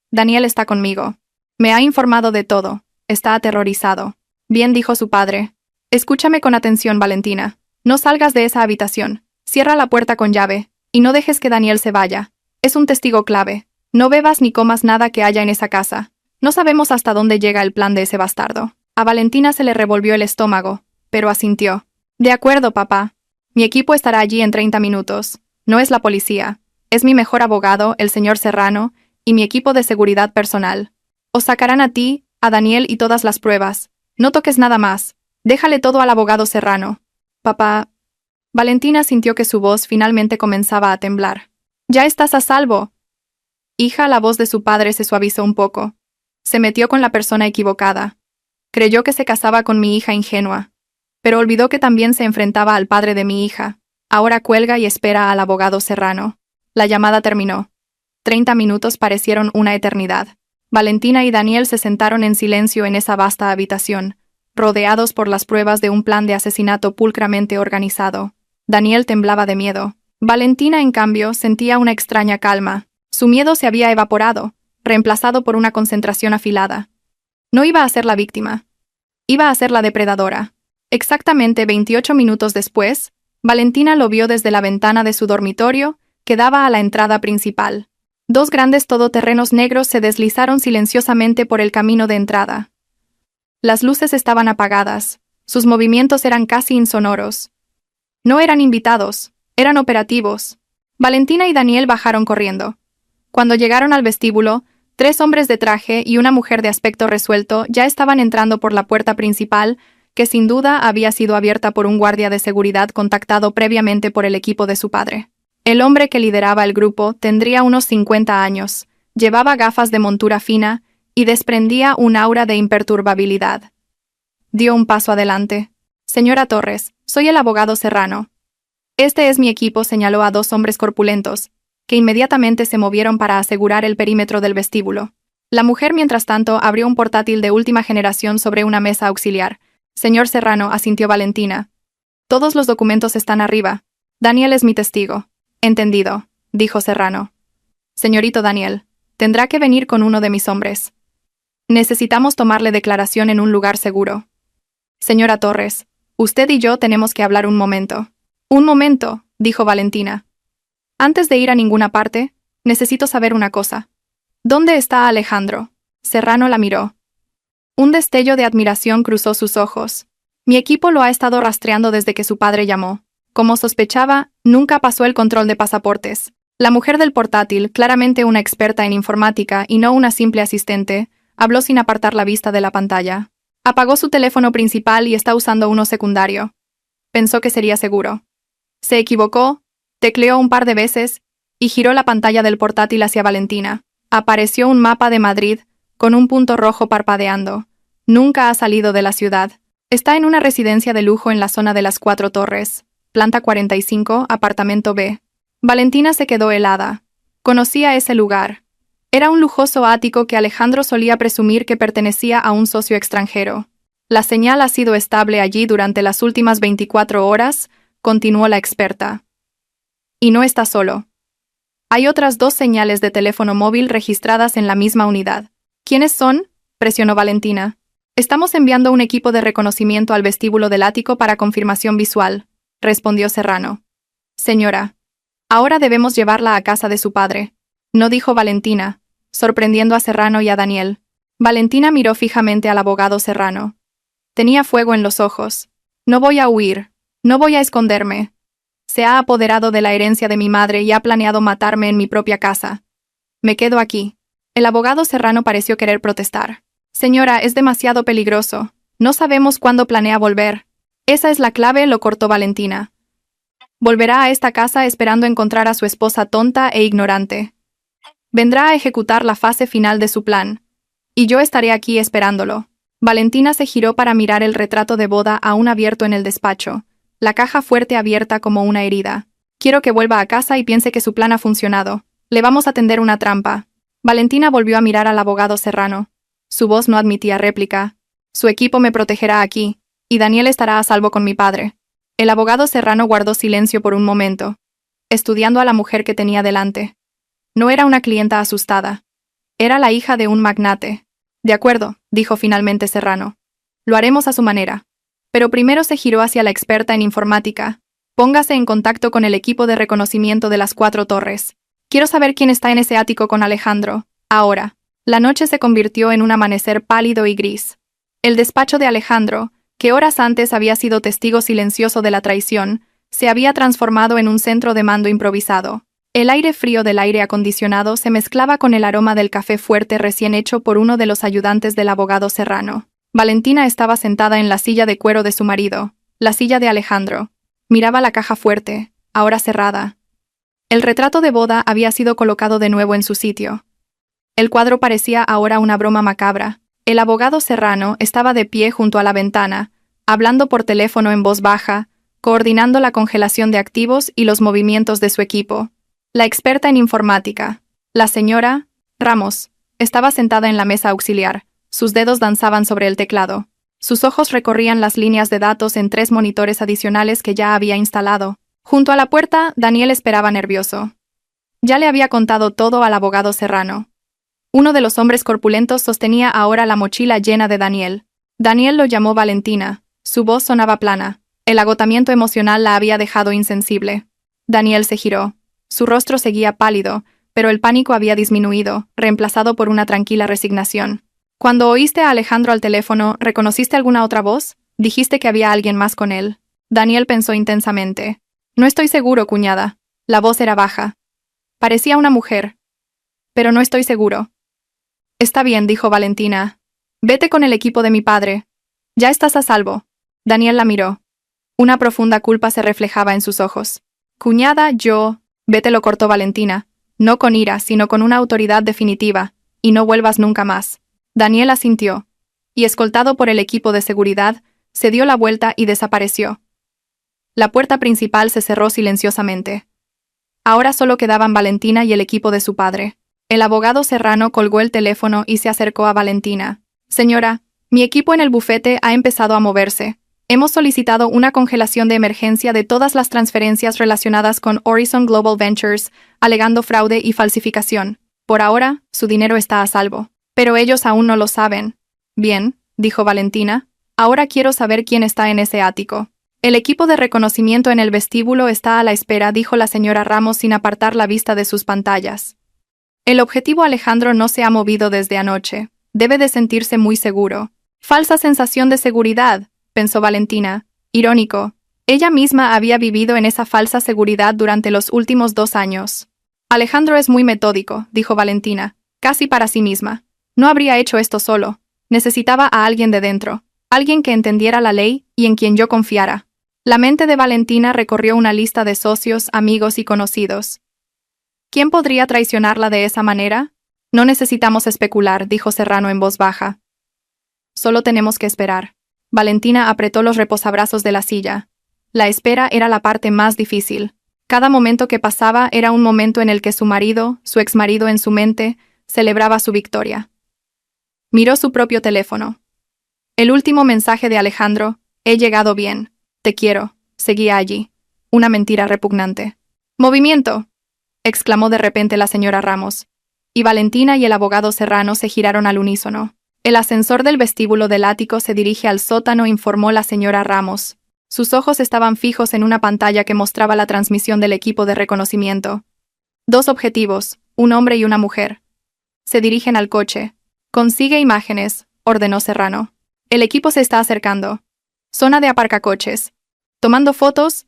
Daniel está conmigo. Me ha informado de todo. Está aterrorizado». «Bien», dijo su padre. «Escúchame con atención, Valentina. No salgas de esa habitación. Cierra la puerta con llave. Y no dejes que Daniel se vaya. Es un testigo clave. No bebas ni comas nada que haya en esa casa. No sabemos hasta dónde llega el plan de ese bastardo». A Valentina se le revolvió el estómago, pero asintió. «De acuerdo, papá. Mi equipo estará allí en 30 minutos. No es la policía. Es mi mejor abogado, el señor Serrano, y mi equipo de seguridad personal. Os sacarán a ti, a Daniel y todas las pruebas. No toques nada más. Déjale todo al abogado Serrano». «Papá». Valentina sintió que su voz finalmente comenzaba a temblar. «Ya estás a salvo». «Hija», la voz de su padre se suavizó un poco. Se metió con la persona equivocada. Creyó que se casaba con mi hija ingenua. Pero olvidó que también se enfrentaba al padre de mi hija. Ahora cuelga y espera al abogado Serrano. La llamada terminó. 30 minutos parecieron una eternidad. Valentina y Daniel se sentaron en silencio en esa vasta habitación, rodeados por las pruebas de un plan de asesinato pulcramente organizado. Daniel temblaba de miedo. Valentina, en cambio, sentía una extraña calma. Su miedo se había evaporado, reemplazado por una concentración afilada. No iba a ser la víctima. Iba a ser la depredadora. Exactamente 28 minutos después, Valentina lo vio desde la ventana de su dormitorio, que daba a la entrada principal. 2 grandes todoterrenos negros se deslizaron silenciosamente por el camino de entrada. Las luces estaban apagadas. Sus movimientos eran casi insonoros. No eran invitados, eran operativos. Valentina y Daniel bajaron corriendo. Cuando llegaron al vestíbulo, 3 hombres de traje y una mujer de aspecto resuelto ya estaban entrando por la puerta principal, que sin duda había sido abierta por un guardia de seguridad contactado previamente por el equipo de su padre. El hombre que lideraba el grupo tendría unos 50 años, llevaba gafas de montura fina y desprendía un aura de imperturbabilidad. Dio un paso adelante. «Señora Torres, soy el abogado Serrano. Este es mi equipo», señaló a 2 hombres corpulentos, que inmediatamente se movieron para asegurar el perímetro del vestíbulo. La mujer, mientras tanto, abrió un portátil de última generación sobre una mesa auxiliar. «Señor Serrano», asintió Valentina. «Todos los documentos están arriba. Daniel es mi testigo». «Entendido», dijo Serrano. «Señorito Daniel, tendrá que venir con uno de mis hombres. Necesitamos tomarle declaración en un lugar seguro». «Señora Torres, usted y yo tenemos que hablar un momento». «Un momento», dijo Valentina. «Antes de ir a ninguna parte, necesito saber una cosa. ¿Dónde está Alejandro?» Serrano la miró. Un destello de admiración cruzó sus ojos. «Mi equipo lo ha estado rastreando desde que su padre llamó. Como sospechaba, nunca pasó el control de pasaportes». La mujer del portátil, claramente una experta en informática y no una simple asistente, habló sin apartar la vista de la pantalla. «Apagó su teléfono principal y está usando uno secundario. Pensó que sería seguro. Se equivocó, tecleó un par de veces y giró la pantalla del portátil hacia Valentina. Apareció un mapa de Madrid con un punto rojo parpadeando. Nunca ha salido de la ciudad. Está en una residencia de lujo en la zona de las 4 Torres, planta 45, apartamento B. Valentina se quedó helada. Conocía ese lugar. Era un lujoso ático que Alejandro solía presumir que pertenecía a un socio extranjero. La señal ha sido estable allí durante las últimas 24 horas, continuó la experta. Y no está solo. Hay otras 2 señales de teléfono móvil registradas en la misma unidad. ¿Quiénes son?, presionó Valentina. Estamos enviando un equipo de reconocimiento al vestíbulo del ático para confirmación visual, respondió Serrano. Señora, ahora debemos llevarla a casa de su padre, no dijo Valentina, sorprendiendo a Serrano y a Daniel. Valentina miró fijamente al abogado Serrano. Tenía fuego en los ojos. No voy a huir, no voy a esconderme. Se ha apoderado de la herencia de mi madre y ha planeado matarme en mi propia casa. Me quedo aquí. El abogado Serrano pareció querer protestar. Señora, es demasiado peligroso. No sabemos cuándo planea volver. Esa es la clave, lo cortó Valentina. Volverá a esta casa esperando encontrar a su esposa tonta e ignorante. Vendrá a ejecutar la fase final de su plan. Y yo estaré aquí esperándolo. Valentina se giró para mirar el retrato de boda aún abierto en el despacho, la caja fuerte abierta como una herida. Quiero que vuelva a casa y piense que su plan ha funcionado. Le vamos a tender una trampa. Valentina volvió a mirar al abogado Serrano. Su voz no admitía réplica. Su equipo me protegerá aquí, y Daniel estará a salvo con mi padre. El abogado Serrano guardó silencio por un momento, estudiando a la mujer que tenía delante. No era una clienta asustada. Era la hija de un magnate. De acuerdo, dijo finalmente Serrano. Lo haremos a su manera. Pero primero se giró hacia la experta en informática. Póngase en contacto con el equipo de reconocimiento de las 4 Torres. Quiero saber quién está en ese ático con Alejandro. Ahora. La noche se convirtió en un amanecer pálido y gris. El despacho de Alejandro, que horas antes había sido testigo silencioso de la traición, se había transformado en un centro de mando improvisado. El aire frío del aire acondicionado se mezclaba con el aroma del café fuerte recién hecho por uno de los ayudantes del abogado Serrano. Valentina estaba sentada en la silla de cuero de su marido, la silla de Alejandro. Miraba la caja fuerte, ahora cerrada. El retrato de boda había sido colocado de nuevo en su sitio. El cuadro parecía ahora una broma macabra. El abogado Serrano estaba de pie junto a la ventana, hablando por teléfono en voz baja, coordinando la congelación de activos y los movimientos de su equipo. La experta en informática, la señora Ramos, estaba sentada en la mesa auxiliar. Sus dedos danzaban sobre el teclado. Sus ojos recorrían las líneas de datos en 3 monitores adicionales que ya había instalado. Junto a la puerta, Daniel esperaba nervioso. Ya le había contado todo al abogado Serrano. Uno de los hombres corpulentos sostenía ahora la mochila llena de Daniel. Daniel lo llamó Valentina. Su voz sonaba plana. El agotamiento emocional la había dejado insensible. Daniel se giró. Su rostro seguía pálido, pero el pánico había disminuido, reemplazado por una tranquila resignación. Cuando oíste a Alejandro al teléfono, ¿reconociste alguna otra voz? Dijiste que había alguien más con él. Daniel pensó intensamente. No estoy seguro, cuñada. La voz era baja. Parecía una mujer. Pero no estoy seguro. Está bien, dijo Valentina. Vete con el equipo de mi padre. Ya estás a salvo. Daniel la miró. Una profunda culpa se reflejaba en sus ojos. Cuñada, yo... Vete, lo cortó Valentina. No con ira, sino con una autoridad definitiva. Y no vuelvas nunca más. Daniel asintió. Y escoltado por el equipo de seguridad, se dio la vuelta y desapareció. La puerta principal se cerró silenciosamente. Ahora solo quedaban Valentina y el equipo de su padre. El abogado Serrano colgó el teléfono y se acercó a Valentina. Señora, mi equipo en el bufete ha empezado a moverse. Hemos solicitado una congelación de emergencia de todas las transferencias relacionadas con Horizon Global Ventures, alegando fraude y falsificación. Por ahora, su dinero está a salvo. Pero ellos aún no lo saben. Bien, dijo Valentina. Ahora quiero saber quién está en ese ático. El equipo de reconocimiento en el vestíbulo está a la espera, dijo la señora Ramos sin apartar la vista de sus pantallas. El objetivo Alejandro no se ha movido desde anoche. Debe de sentirse muy seguro. Falsa sensación de seguridad, pensó Valentina. Irónico. Ella misma había vivido en esa falsa seguridad durante los últimos 2 años. Alejandro es muy metódico, dijo Valentina, casi para sí misma. No habría hecho esto solo. Necesitaba a alguien de dentro. Alguien que entendiera la ley y en quien yo confiara. La mente de Valentina recorrió una lista de socios, amigos y conocidos. ¿Quién podría traicionarla de esa manera? No necesitamos especular, dijo Serrano en voz baja. Solo tenemos que esperar. Valentina apretó los reposabrazos de la silla. La espera era la parte más difícil. Cada momento que pasaba era un momento en el que su marido, su exmarido en su mente, celebraba su victoria. Miró su propio teléfono. El último mensaje de Alejandro: he llegado bien. Te quiero. Seguía allí. Una mentira repugnante. ¡Movimiento!, exclamó de repente la señora Ramos. Y Valentina y el abogado Serrano se giraron al unísono. El ascensor del vestíbulo del ático se dirige al sótano, informó la señora Ramos. Sus ojos estaban fijos en una pantalla que mostraba la transmisión del equipo de reconocimiento. 2 objetivos, un hombre y una mujer. Se dirigen al coche. Consigue imágenes, ordenó Serrano. El equipo se está acercando. Zona de aparcacoches. Tomando fotos.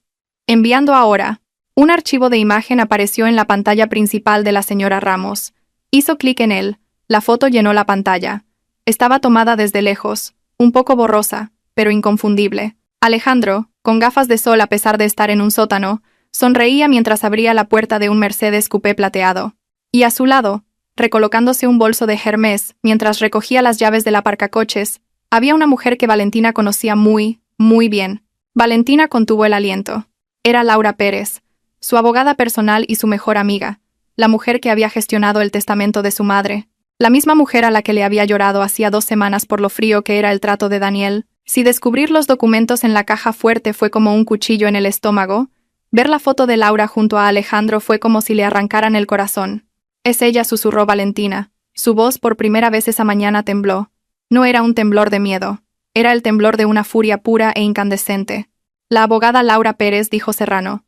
Enviando ahora. Un archivo de imagen apareció en la pantalla principal de la señora Ramos. Hizo clic en él. La foto llenó la pantalla. Estaba tomada desde lejos, un poco borrosa, pero inconfundible. Alejandro, con gafas de sol a pesar de estar en un sótano, sonreía mientras abría la puerta de un Mercedes coupé plateado. Y a su lado, recolocándose un bolso de Hermès mientras recogía las llaves del aparcacoches, había una mujer que Valentina conocía muy bien. Valentina contuvo el aliento. Era Laura Pérez, su abogada personal y su mejor amiga, la mujer que había gestionado el testamento de su madre. La misma mujer a la que le había llorado hacía 2 semanas por lo frío que era el trato de Daniel. Si descubrir los documentos en la caja fuerte fue como un cuchillo en el estómago, ver la foto de Laura junto a Alejandro fue como si le arrancaran el corazón. Es ella, susurró Valentina. Su voz por primera vez esa mañana tembló. No era un temblor de miedo, era el temblor de una furia pura e incandescente. La abogada Laura Pérez, dijo Serrano,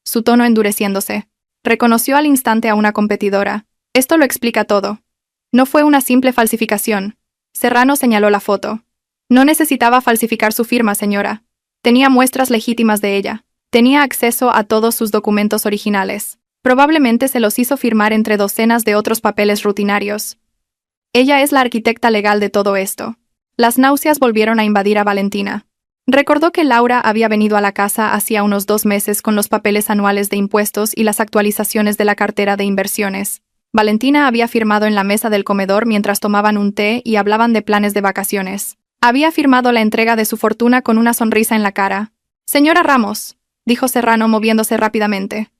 su tono endureciéndose. Reconoció al instante a una competidora. Esto lo explica todo. No fue una simple falsificación. Serrano señaló la foto. No necesitaba falsificar su firma, señora. Tenía muestras legítimas de ella. Tenía acceso a todos sus documentos originales. Probablemente se los hizo firmar entre docenas de otros papeles rutinarios. Ella es la arquitecta legal de todo esto. Las náuseas volvieron a invadir a Valentina. Recordó que Laura había venido a la casa hacía unos 2 meses con los papeles anuales de impuestos y las actualizaciones de la cartera de inversiones. Valentina había firmado en la mesa del comedor mientras tomaban un té y hablaban de planes de vacaciones. Había firmado la entrega de su fortuna con una sonrisa en la cara. Señora Ramos, dijo Serrano moviéndose rápidamente.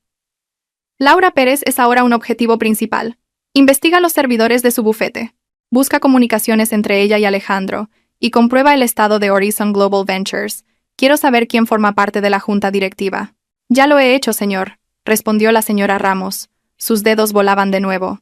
Laura Pérez es ahora un objetivo principal. Investiga los servidores de su bufete. Busca comunicaciones entre ella y Alejandro, y comprueba el estado de Horizon Global Ventures. Quiero saber quién forma parte de la junta directiva. Ya lo he hecho, señor, respondió la señora Ramos. Sus dedos volaban de nuevo.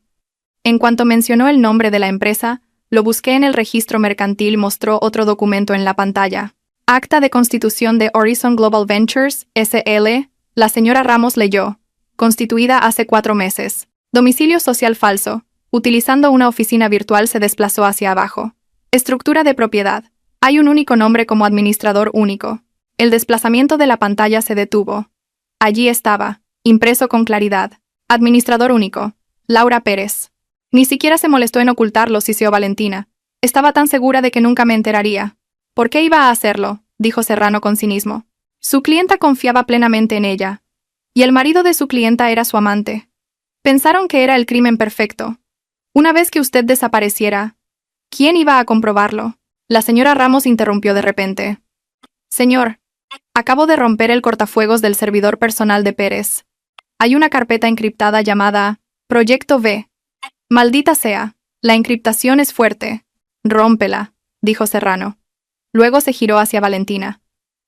En cuanto mencionó el nombre de la empresa, lo busqué en el registro mercantil, mostró otro documento en la pantalla. Acta de constitución de Horizon Global Ventures, S.L., la señora Ramos leyó. Constituida hace 4 meses. Domicilio social falso. Utilizando una oficina virtual se desplazó hacia abajo. Estructura de propiedad. Hay un único nombre como administrador único. El desplazamiento de la pantalla se detuvo. Allí estaba, impreso con claridad. Administrador único. Laura Pérez. Ni siquiera se molestó en ocultarlo, siseó Valentina. Estaba tan segura de que nunca me enteraría. ¿Por qué iba a hacerlo?, dijo Serrano con cinismo. Su clienta confiaba plenamente en ella. Y el marido de su clienta era su amante. Pensaron que era el crimen perfecto. Una vez que usted desapareciera, ¿quién iba a comprobarlo? La señora Ramos interrumpió de repente. Señor, acabo de romper el cortafuegos del servidor personal de Pérez. Hay una carpeta encriptada llamada Proyecto V. Maldita sea, la encriptación es fuerte. Rómpela, dijo Serrano. Luego se giró hacia Valentina.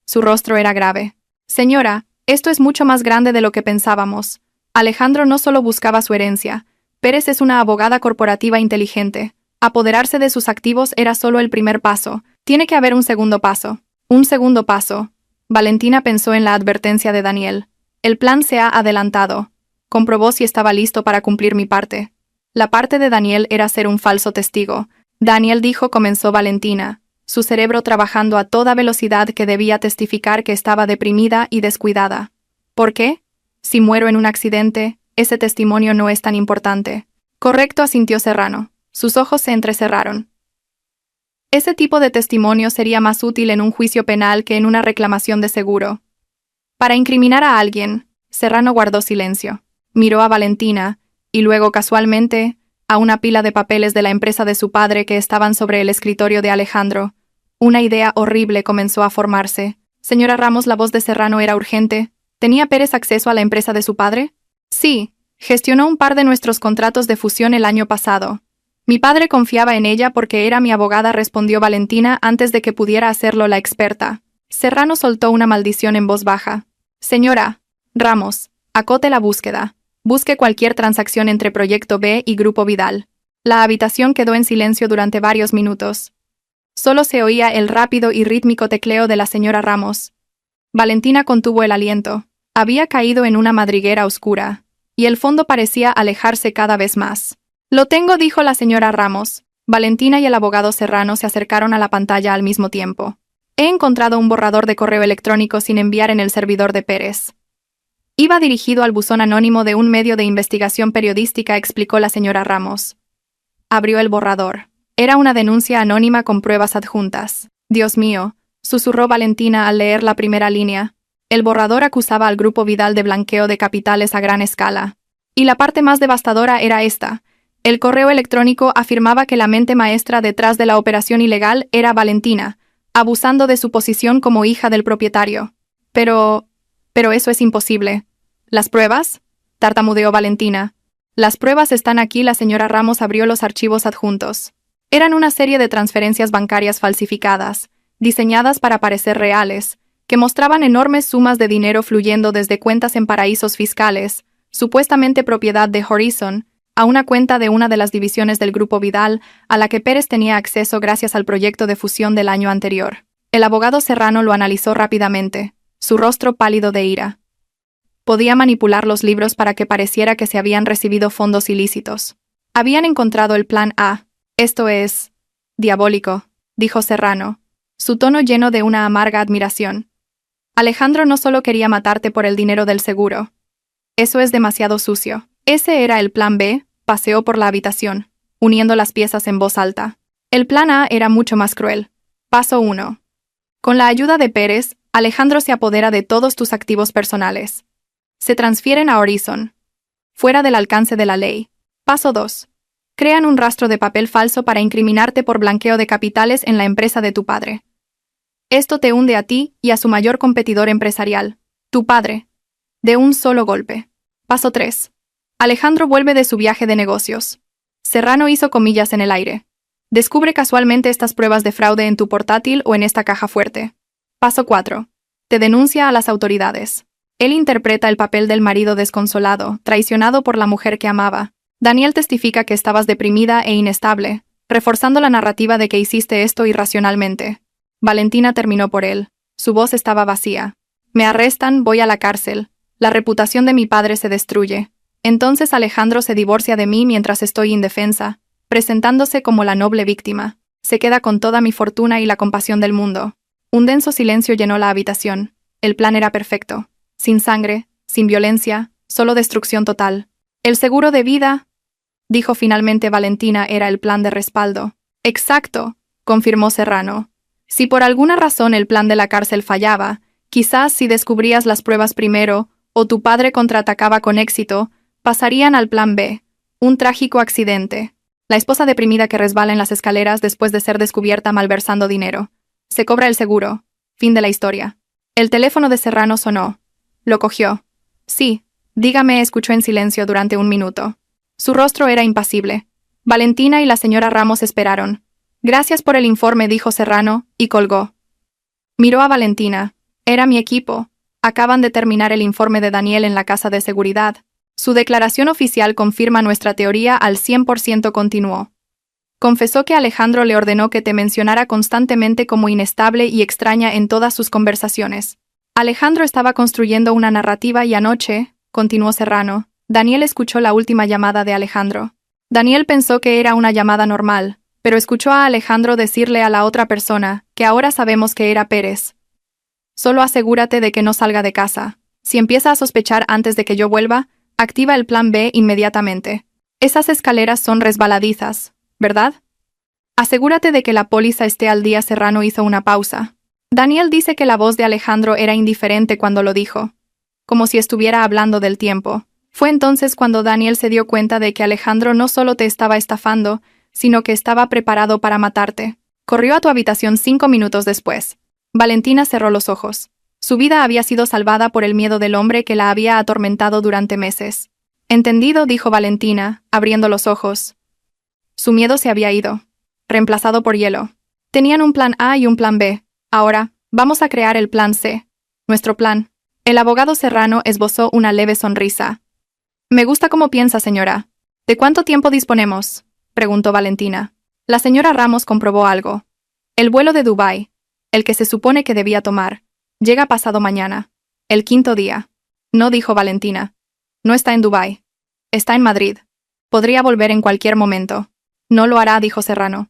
Su rostro era grave. Señora, esto es mucho más grande de lo que pensábamos. Alejandro no solo buscaba su herencia. Pérez es una abogada corporativa inteligente. Apoderarse de sus activos era solo el primer paso. Tiene que haber un segundo paso. Un segundo paso. Valentina pensó en la advertencia de Daniel. El plan se ha adelantado. Comprobó si estaba listo para cumplir mi parte. La parte de Daniel era ser un falso testigo. Daniel dijo, comenzó Valentina, su cerebro trabajando a toda velocidad, que debía testificar que estaba deprimida y descuidada. ¿Por qué? Si muero en un accidente, ese testimonio no es tan importante. Correcto, asintió Serrano. Sus ojos se entrecerraron. Ese tipo de testimonio sería más útil en un juicio penal que en una reclamación de seguro. Para incriminar a alguien, Serrano guardó silencio. Miró a Valentina, y luego, casualmente, a una pila de papeles de la empresa de su padre que estaban sobre el escritorio de Alejandro. Una idea horrible comenzó a formarse. Señora Ramos, la voz de Serrano era urgente. ¿Tenía Pérez acceso a la empresa de su padre? Sí, gestionó un par de nuestros contratos de fusión el año pasado. Mi padre confiaba en ella porque era mi abogada, respondió Valentina antes de que pudiera hacerlo la experta. Serrano soltó una maldición en voz baja. Señora Ramos, acote la búsqueda. Busque cualquier transacción entre Proyecto B y Grupo Vidal. La habitación quedó en silencio durante varios minutos. Solo se oía el rápido y rítmico tecleo de la señora Ramos. Valentina contuvo el aliento. Había caído en una madriguera oscura, y el fondo parecía alejarse cada vez más. Lo tengo, dijo la señora Ramos. Valentina y el abogado Serrano se acercaron a la pantalla al mismo tiempo. He encontrado un borrador de correo electrónico sin enviar en el servidor de Pérez. Iba dirigido al buzón anónimo de un medio de investigación periodística, explicó la señora Ramos. Abrió el borrador. Era una denuncia anónima con pruebas adjuntas. Dios mío, susurró Valentina al leer la primera línea. El borrador acusaba al Grupo Vidal de blanqueo de capitales a gran escala. Y la parte más devastadora era esta. El correo electrónico afirmaba que la mente maestra detrás de la operación ilegal era Valentina, abusando de su posición como hija del propietario. Pero eso es imposible. ¿Las pruebas? Tartamudeó Valentina. Las pruebas están aquí. La señora Ramos abrió los archivos adjuntos. Eran una serie de transferencias bancarias falsificadas, diseñadas para parecer reales, que mostraban enormes sumas de dinero fluyendo desde cuentas en paraísos fiscales, supuestamente propiedad de Horizon, a una cuenta de una de las divisiones del Grupo Vidal, a la que Pérez tenía acceso gracias al proyecto de fusión del año anterior. El abogado Serrano lo analizó rápidamente, su rostro pálido de ira. Podía manipular los libros para que pareciera que se habían recibido fondos ilícitos. Habían encontrado el plan A. Esto es diabólico, dijo Serrano, su tono lleno de una amarga admiración. Alejandro no solo quería matarte por el dinero del seguro. Eso es demasiado sucio. Ese era el plan B. Paseó por la habitación, uniendo las piezas en voz alta. El plan A era mucho más cruel. Paso 1. Con la ayuda de Pérez, Alejandro se apodera de todos tus activos personales. Se transfieren a Horizon, fuera del alcance de la ley. Paso 2. Crean un rastro de papel falso para incriminarte por blanqueo de capitales en la empresa de tu padre. Esto te hunde a ti y a su mayor competidor empresarial, tu padre, de un solo golpe. Paso 3. Alejandro vuelve de su viaje de negocios. Serrano hizo comillas en el aire. Descubre casualmente estas pruebas de fraude en tu portátil o en esta caja fuerte. Paso 4. Te denuncia a las autoridades. Él interpreta el papel del marido desconsolado, traicionado por la mujer que amaba. Daniel testifica que estabas deprimida e inestable, reforzando la narrativa de que hiciste esto irracionalmente. Valentina terminó por él. Su voz estaba vacía. Me arrestan, voy a la cárcel. La reputación de mi padre se destruye. Entonces Alejandro se divorcia de mí mientras estoy indefensa, presentándose como la noble víctima. Se queda con toda mi fortuna y la compasión del mundo. Un denso silencio llenó la habitación. El plan era perfecto. Sin sangre, sin violencia, solo destrucción total. El seguro de vida, dijo finalmente Valentina, era el plan de respaldo. Exacto, confirmó Serrano. Si por alguna razón el plan de la cárcel fallaba, quizás si descubrías las pruebas primero, o tu padre contraatacaba con éxito, pasarían al plan B, un trágico accidente. La esposa deprimida que resbala en las escaleras después de ser descubierta malversando dinero. Se cobra el seguro. Fin de la historia. El teléfono de Serrano sonó. Lo cogió. Sí, dígame, escuchó en silencio durante un minuto. Su rostro era impasible. Valentina y la señora Ramos esperaron. Gracias por el informe, dijo Serrano, y colgó. Miró a Valentina. Era mi equipo. Acaban de terminar el informe de Daniel en la casa de seguridad. Su declaración oficial confirma nuestra teoría al 100%, continuó. Confesó que Alejandro le ordenó que te mencionara constantemente como inestable y extraña en todas sus conversaciones. Alejandro estaba construyendo una narrativa y anoche, continuó Serrano, Daniel escuchó la última llamada de Alejandro. Daniel pensó que era una llamada normal, pero escuchó a Alejandro decirle a la otra persona, que ahora sabemos que era Pérez. Solo asegúrate de que no salga de casa. Si empieza a sospechar antes de que yo vuelva, activa el plan B inmediatamente. Esas escaleras son resbaladizas, ¿verdad? Asegúrate de que la póliza esté al día. Serrano hizo una pausa. Daniel dice que la voz de Alejandro era indiferente cuando lo dijo, como si estuviera hablando del tiempo. Fue entonces cuando Daniel se dio cuenta de que Alejandro no solo te estaba estafando, sino que estaba preparado para matarte. Corrió a tu habitación 5 minutos después. Valentina cerró los ojos. Su vida había sido salvada por el miedo del hombre que la había atormentado durante meses. Entendido, dijo Valentina, abriendo los ojos. Su miedo se había ido, reemplazado por hielo. Tenían un plan A y un plan B. Ahora, vamos a crear el plan C. Nuestro plan. El abogado Serrano esbozó una leve sonrisa. Me gusta cómo piensa, señora. ¿De cuánto tiempo disponemos?, preguntó Valentina. La señora Ramos comprobó algo. El vuelo de Dubái, el que se supone que debía tomar, llega pasado mañana, el 5.º día. No, dijo Valentina. No está en Dubái. Está en Madrid. Podría volver en cualquier momento. No lo hará, dijo Serrano.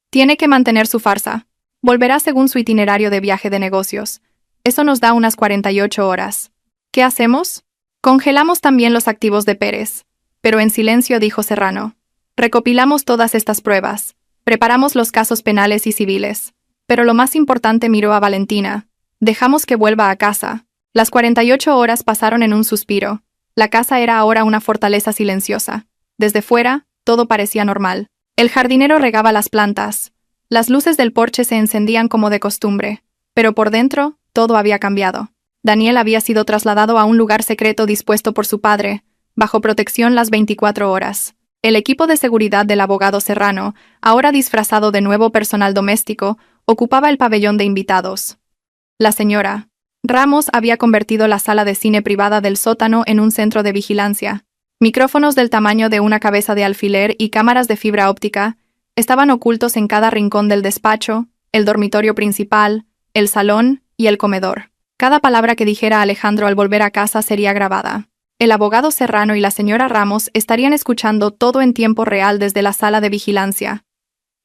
Tiene que mantener su farsa. Volverá según su itinerario de viaje de negocios. Eso nos da unas 48 horas. ¿Qué hacemos? Congelamos también los activos de Pérez. Pero en silencio, dijo Serrano. Recopilamos todas estas pruebas. Preparamos los casos penales y civiles. Pero lo más importante, miró a Valentina. Dejamos que vuelva a casa. Las 48 horas pasaron en un suspiro. La casa era ahora una fortaleza silenciosa. Desde fuera, todo parecía normal. El jardinero regaba las plantas. Las luces del porche se encendían como de costumbre. Pero por dentro, todo había cambiado. Daniel había sido trasladado a un lugar secreto dispuesto por su padre, bajo protección las 24 horas. El equipo de seguridad del abogado Serrano, ahora disfrazado de nuevo personal doméstico, ocupaba el pabellón de invitados. La señora Ramos había convertido la sala de cine privada del sótano en un centro de vigilancia. Micrófonos del tamaño de una cabeza de alfiler y cámaras de fibra óptica estaban ocultos en cada rincón del despacho, el dormitorio principal, el salón y el comedor. Cada palabra que dijera Alejandro al volver a casa sería grabada. El abogado Serrano y la señora Ramos estarían escuchando todo en tiempo real desde la sala de vigilancia.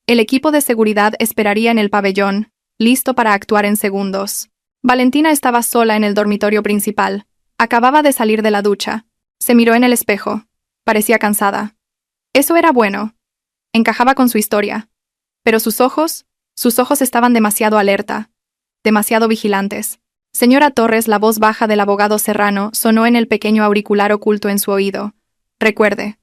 El equipo de seguridad esperaría en el pabellón, listo para actuar en segundos. Valentina estaba sola en el dormitorio principal. Acababa de salir de la ducha. Se miró en el espejo. Parecía cansada. Eso era bueno. Encajaba con su historia. Pero sus ojos estaban demasiado alerta, demasiado vigilantes. Señora Torres, la voz baja del abogado Serrano sonó en el pequeño auricular oculto en su oído. Recuerde.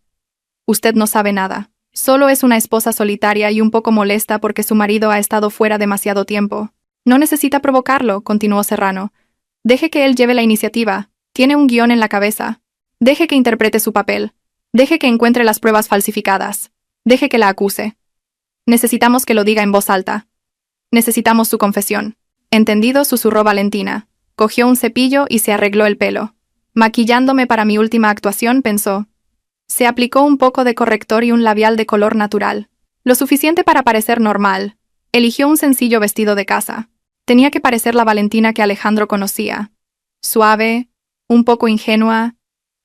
Usted no sabe nada. Solo es una esposa solitaria y un poco molesta porque su marido ha estado fuera demasiado tiempo. No necesita provocarlo, continuó Serrano. Deje que él lleve la iniciativa. Tiene un guión en la cabeza. Deje que interprete su papel. Deje que encuentre las pruebas falsificadas. Deje que la acuse. Necesitamos que lo diga en voz alta. Necesitamos su confesión. Entendido, susurró Valentina. Cogió un cepillo y se arregló el pelo. Maquillándome para mi última actuación, pensó. Se aplicó un poco de corrector y un labial de color natural. Lo suficiente para parecer normal. Eligió un sencillo vestido de casa. Tenía que parecer la Valentina que Alejandro conocía. Suave, un poco ingenua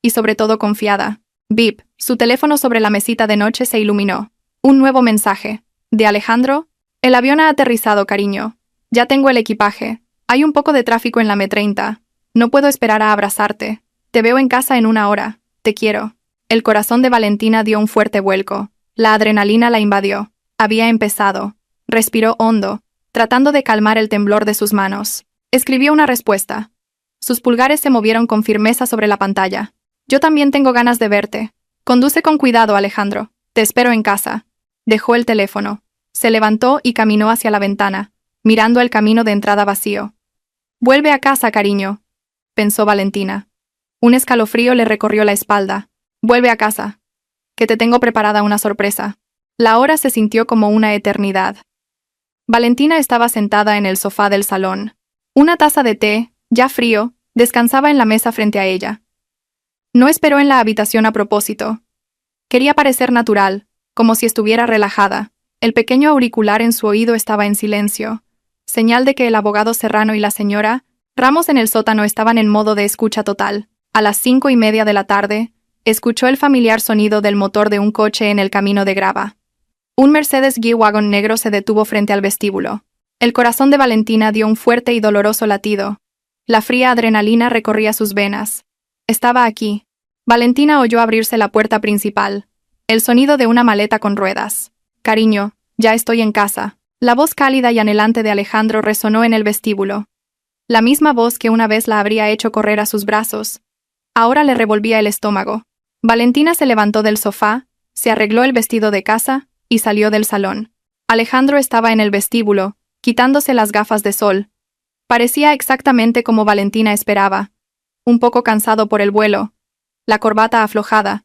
y sobre todo confiada. Bip, su teléfono sobre la mesita de noche se iluminó. Un nuevo mensaje. ¿De Alejandro? El avión ha aterrizado, cariño. Ya tengo el equipaje. Hay un poco de tráfico en la M30. No puedo esperar a abrazarte. Te veo en casa en 1 hora. Te quiero. El corazón de Valentina dio un fuerte vuelco. La adrenalina la invadió. Había empezado. Respiró hondo, tratando de calmar el temblor de sus manos. Escribió una respuesta. Sus pulgares se movieron con firmeza sobre la pantalla. Yo también tengo ganas de verte. Conduce con cuidado, Alejandro. Te espero en casa. Dejó el teléfono. Se levantó y caminó hacia la ventana, mirando el camino de entrada vacío. Vuelve a casa, cariño, pensó Valentina. Un escalofrío le recorrió la espalda. Vuelve a casa, que te tengo preparada una sorpresa. La hora se sintió como una eternidad. Valentina estaba sentada en el sofá del salón. Una taza de té, ya frío, descansaba en la mesa frente a ella. No esperó en la habitación a propósito. Quería parecer natural, como si estuviera relajada. El pequeño auricular en su oído estaba en silencio, señal de que el abogado Serrano y la señora Ramos en el sótano estaban en modo de escucha total. A las 5:30 de la tarde, escuchó el familiar sonido del motor de un coche en el camino de grava. Un Mercedes G-Wagon negro se detuvo frente al vestíbulo. El corazón de Valentina dio un fuerte y doloroso latido. La fría adrenalina recorría sus venas. Estaba aquí. Valentina oyó abrirse la puerta principal. El sonido de una maleta con ruedas. Cariño, ya estoy en casa. La voz cálida y anhelante de Alejandro resonó en el vestíbulo. La misma voz que una vez la habría hecho correr a sus brazos. Ahora le revolvía el estómago. Valentina se levantó del sofá, se arregló el vestido de casa y salió del salón. Alejandro estaba en el vestíbulo, quitándose las gafas de sol. Parecía exactamente como Valentina esperaba. Un poco cansado por el vuelo, la corbata aflojada,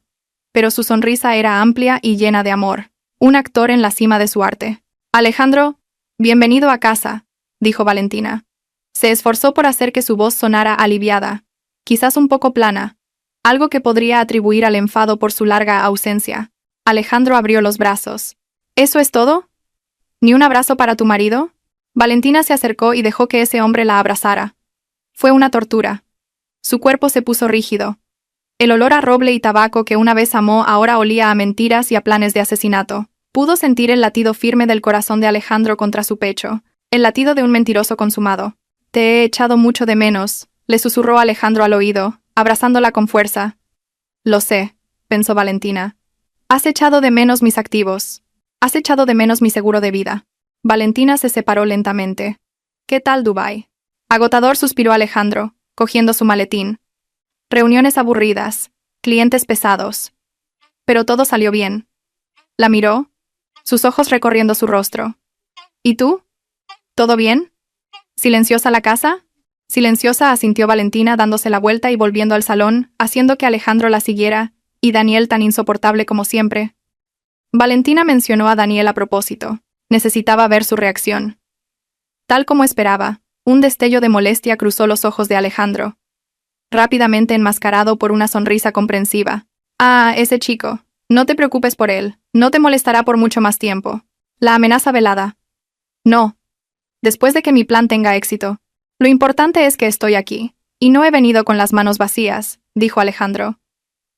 pero su sonrisa era amplia y llena de amor. Un actor en la cima de su arte. Alejandro, bienvenido a casa, dijo Valentina. Se esforzó por hacer que su voz sonara aliviada, quizás un poco plana, algo que podría atribuir al enfado por su larga ausencia. Alejandro abrió los brazos. ¿Eso es todo? ¿Ni un abrazo para tu marido? Valentina se acercó y dejó que ese hombre la abrazara. Fue una tortura. Su cuerpo se puso rígido. El olor a roble y tabaco que una vez amó ahora olía a mentiras y a planes de asesinato. Pudo sentir el latido firme del corazón de Alejandro contra su pecho, el latido de un mentiroso consumado. Te he echado mucho de menos, le susurró Alejandro al oído, abrazándola con fuerza. Lo sé, pensó Valentina. Has echado de menos mis activos. Has echado de menos mi seguro de vida. Valentina se separó lentamente. ¿Qué tal Dubái? Agotador, suspiró Alejandro, cogiendo su maletín. Reuniones aburridas, clientes pesados. Pero todo salió bien. La miró, sus ojos recorriendo su rostro. ¿Y tú? ¿Todo bien? ¿Silenciosa la casa? Silenciosa, asintió Valentina dándose la vuelta y volviendo al salón, haciendo que Alejandro la siguiera, y Daniel tan insoportable como siempre. Valentina mencionó a Daniel a propósito. Necesitaba ver su reacción. Tal como esperaba, un destello de molestia cruzó los ojos de Alejandro, rápidamente enmascarado por una sonrisa comprensiva. Ah, ese chico. No te preocupes por él. No te molestará por mucho más tiempo. La amenaza velada. No. Después de que mi plan tenga éxito. Lo importante es que estoy aquí. Y no he venido con las manos vacías, dijo Alejandro.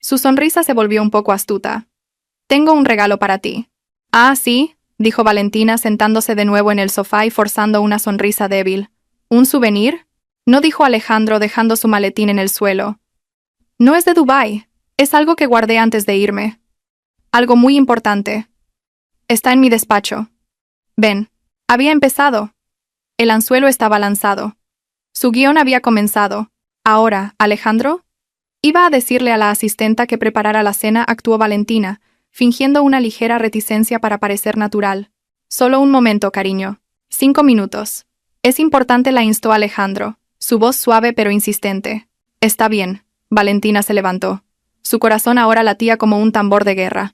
Su sonrisa se volvió un poco astuta. Tengo un regalo para ti. Ah, sí, dijo Valentina sentándose de nuevo en el sofá y forzando una sonrisa débil. ¿Un souvenir? No, dijo Alejandro dejando su maletín en el suelo. No es de Dubái. Es algo que guardé antes de irme. Algo muy importante. Está en mi despacho. Ven. Había empezado. El anzuelo estaba lanzado. Su guión había comenzado. Ahora, ¿Alejandro? Iba a decirle a la asistenta que preparara la cena, actuó Valentina, fingiendo una ligera reticencia para parecer natural. Solo un momento, cariño. 5 minutos. Es importante, la instó Alejandro, su voz suave pero insistente. Está bien. Valentina se levantó. Su corazón ahora latía como un tambor de guerra.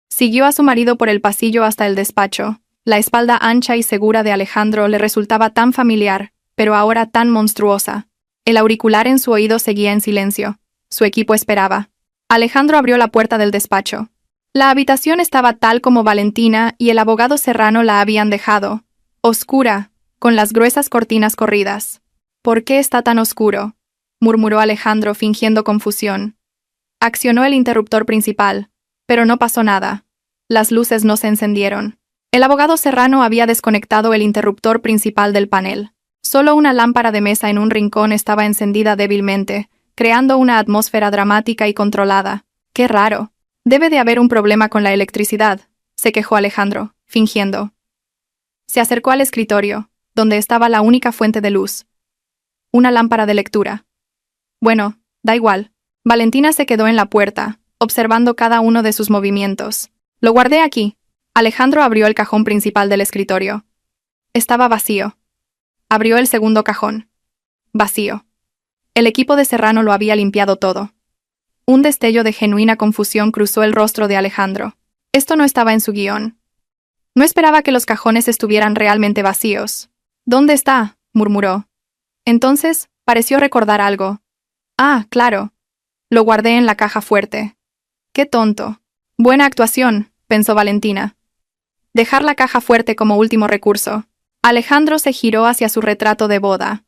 Siguió a su marido por el pasillo hasta el despacho. La espalda ancha y segura de Alejandro le resultaba tan familiar, pero ahora tan monstruosa. El auricular en su oído seguía en silencio. Su equipo esperaba. Alejandro abrió la puerta del despacho. La habitación estaba tal como Valentina y el abogado Serrano la habían dejado. Oscura, con las gruesas cortinas corridas. ¿Por qué está tan oscuro?, murmuró Alejandro fingiendo confusión. Accionó el interruptor principal, pero no pasó nada. Las luces no se encendieron. El abogado Serrano había desconectado el interruptor principal del panel. Solo una lámpara de mesa en un rincón estaba encendida débilmente, creando una atmósfera dramática y controlada. ¡Qué raro! Debe de haber un problema con la electricidad, se quejó Alejandro, fingiendo. Se acercó al escritorio, donde estaba la única fuente de luz. Una lámpara de lectura. Bueno, da igual. Valentina se quedó en la puerta, observando cada uno de sus movimientos. Lo guardé aquí. Alejandro abrió el cajón principal del escritorio. Estaba vacío. Abrió el segundo cajón. Vacío. El equipo de Serrano lo había limpiado todo. Un destello de genuina confusión cruzó el rostro de Alejandro. Esto no estaba en su guión. No esperaba que los cajones estuvieran realmente vacíos. ¿Dónde está?, murmuró. Entonces, pareció recordar algo. Ah, claro. Lo guardé en la caja fuerte. ¡Qué tonto! Buena actuación, pensó Valentina. Dejar la caja fuerte como último recurso. Alejandro se giró hacia su retrato de boda.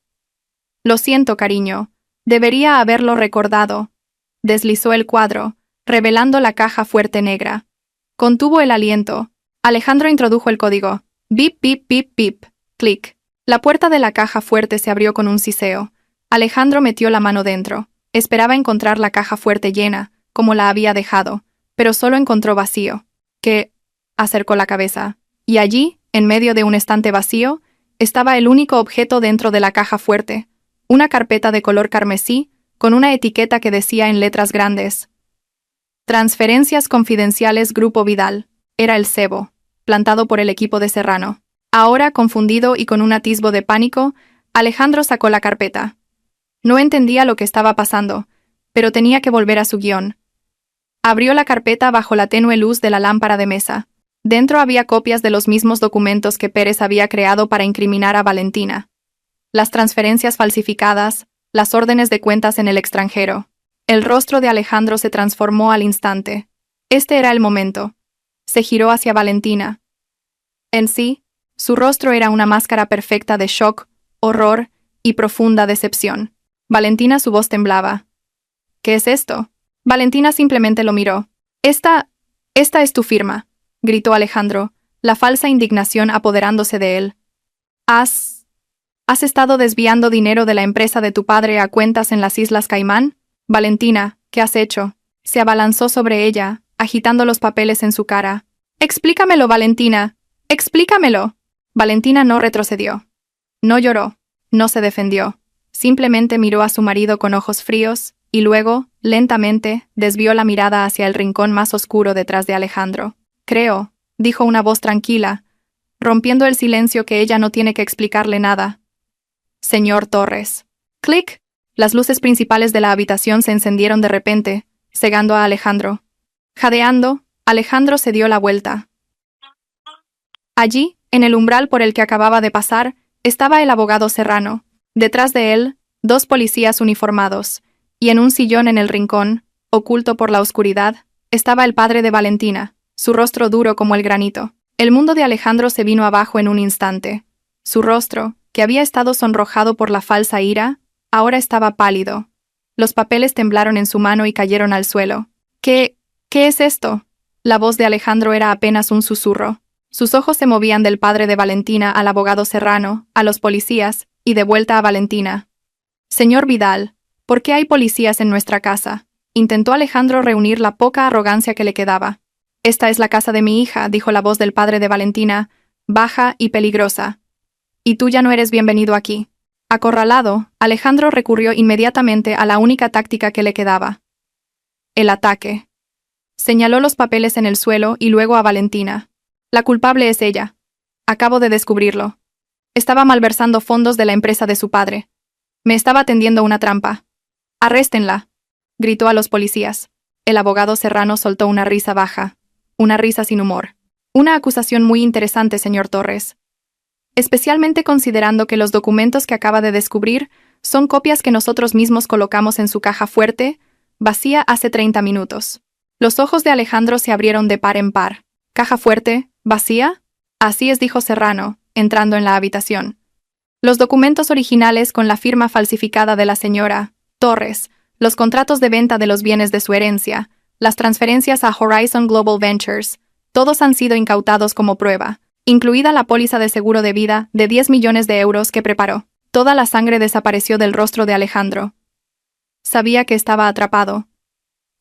Lo siento, cariño. Debería haberlo recordado. Deslizó el cuadro, revelando la caja fuerte negra. Contuvo el aliento. Alejandro introdujo el código. Bip, bip, bip, bip. Clic. La puerta de la caja fuerte se abrió con un siseo. Alejandro metió la mano dentro. Esperaba encontrar la caja fuerte llena, como la había dejado, pero solo encontró vacío. ¿Qué? Acercó la cabeza. Y allí, En medio de un estante vacío, estaba el único objeto dentro de la caja fuerte, una carpeta de color carmesí, con una etiqueta que decía en letras grandes: Transferencias confidenciales Grupo Vidal. Era el cebo, plantado por el equipo de Serrano. Ahora, confundido y con un atisbo de pánico, Alejandro sacó la carpeta. No entendía lo que estaba pasando, pero tenía que volver a su guión. Abrió la carpeta bajo la tenue luz de la lámpara de mesa. Dentro había copias de los mismos documentos que Pérez había creado para incriminar a Valentina. Las transferencias falsificadas, las órdenes de cuentas en el extranjero. El rostro de Alejandro se transformó al instante. Este era el momento. Se giró hacia Valentina. En sí, su rostro era una máscara perfecta de shock, horror y profunda decepción. Valentina, su voz temblaba. ¿Qué es esto? Valentina simplemente lo miró. Esta es tu firma, gritó Alejandro, la falsa indignación apoderándose de él. ¿Has estado desviando dinero de la empresa de tu padre a cuentas en las Islas Caimán? Valentina, ¿qué has hecho? Se abalanzó sobre ella, agitando los papeles en su cara. Explícamelo, Valentina. Explícamelo. Valentina no retrocedió. No lloró. No se defendió. Simplemente miró a su marido con ojos fríos, y luego, lentamente, desvió la mirada hacia el rincón más oscuro detrás de Alejandro. Creo, dijo una voz tranquila, rompiendo el silencio, que ella no tiene que explicarle nada. Señor Torres. ¡Clic! Las luces principales de la habitación se encendieron de repente, cegando a Alejandro. Jadeando, Alejandro se dio la vuelta. Allí, en el umbral por el que acababa de pasar, estaba el abogado Serrano. Detrás de él, 2 policías uniformados, y en un sillón en el rincón, oculto por la oscuridad, estaba el padre de Valentina, su rostro duro como el granito. El mundo de Alejandro se vino abajo en un instante. Su rostro, que había estado sonrojado por la falsa ira, ahora estaba pálido. Los papeles temblaron en su mano y cayeron al suelo. ¿Qué es esto? La voz de Alejandro era apenas un susurro. Sus ojos se movían del padre de Valentina al abogado Serrano, a los policías, y de vuelta a Valentina. Señor Vidal, ¿por qué hay policías en nuestra casa? Intentó Alejandro reunir la poca arrogancia que le quedaba. Esta es la casa de mi hija, dijo la voz del padre de Valentina, baja y peligrosa. Y tú ya no eres bienvenido aquí. Acorralado, Alejandro recurrió inmediatamente a la única táctica que le quedaba. El ataque. Señaló los papeles en el suelo y luego a Valentina. La culpable es ella. Acabo de descubrirlo. Estaba malversando fondos de la empresa de su padre. Me estaba tendiendo una trampa. ¡Arréstenla!, gritó a los policías. El abogado Serrano soltó una risa baja. Una risa sin humor. Una acusación muy interesante, señor Torres. Especialmente considerando que los documentos que acaba de descubrir son copias que nosotros mismos colocamos en su caja fuerte, vacía hace 30 minutos. Los ojos de Alejandro se abrieron de par en par. ¿Caja fuerte? ¿Vacía? Así es, dijo Serrano, entrando en la habitación. Los documentos originales con la firma falsificada de la señora Torres, los contratos de venta de los bienes de su herencia, las transferencias a Horizon Global Ventures, todos han sido incautados como prueba, incluida la póliza de seguro de vida de 10 millones de euros que preparó. Toda la sangre desapareció del rostro de Alejandro. Sabía que estaba atrapado.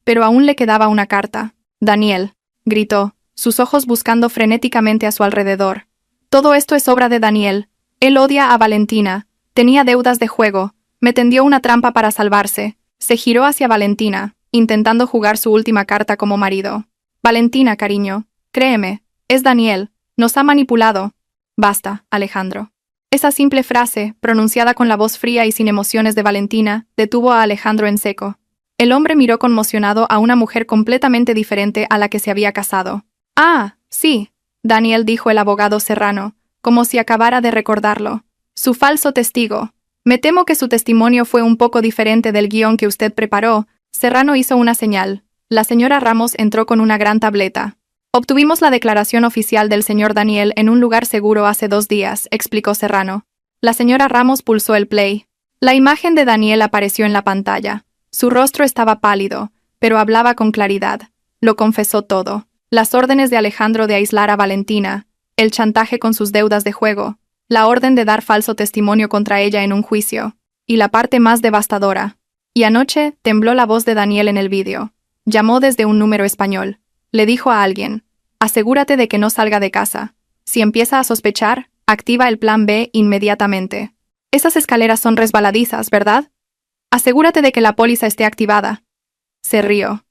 Pero aún le quedaba una carta. Daniel, gritó, sus ojos buscando frenéticamente a su alrededor. Todo esto es obra de Daniel. Él odia a Valentina. Tenía deudas de juego. Me tendió una trampa para salvarse. Se giró hacia Valentina, intentando jugar su última carta como marido. Valentina, cariño, créeme, es Daniel. Nos ha manipulado. Basta, Alejandro. Esa simple frase, pronunciada con la voz fría y sin emociones de Valentina, detuvo a Alejandro en seco. El hombre miró conmocionado a una mujer completamente diferente a la que se había casado. Ah, sí, Daniel, dijo el abogado Serrano, como si acabara de recordarlo. Su falso testigo. Me temo que su testimonio fue un poco diferente del guión que usted preparó. Serrano hizo una señal. La señora Ramos entró con una gran tableta. Obtuvimos la declaración oficial del señor Daniel en un lugar seguro hace 2 días, explicó Serrano. La señora Ramos pulsó el play. La imagen de Daniel apareció en la pantalla. Su rostro estaba pálido, pero hablaba con claridad. Lo confesó todo. Las órdenes de Alejandro de aislar a Valentina, el chantaje con sus deudas de juego, la orden de dar falso testimonio contra ella en un juicio, y la parte más devastadora. Y anoche tembló la voz de Daniel en el vídeo. Llamó desde un número español. Le dijo a alguien: asegúrate de que no salga de casa. Si empieza a sospechar, activa el plan B inmediatamente. Esas escaleras son resbaladizas, ¿verdad? Asegúrate de que la póliza esté activada. Se rió.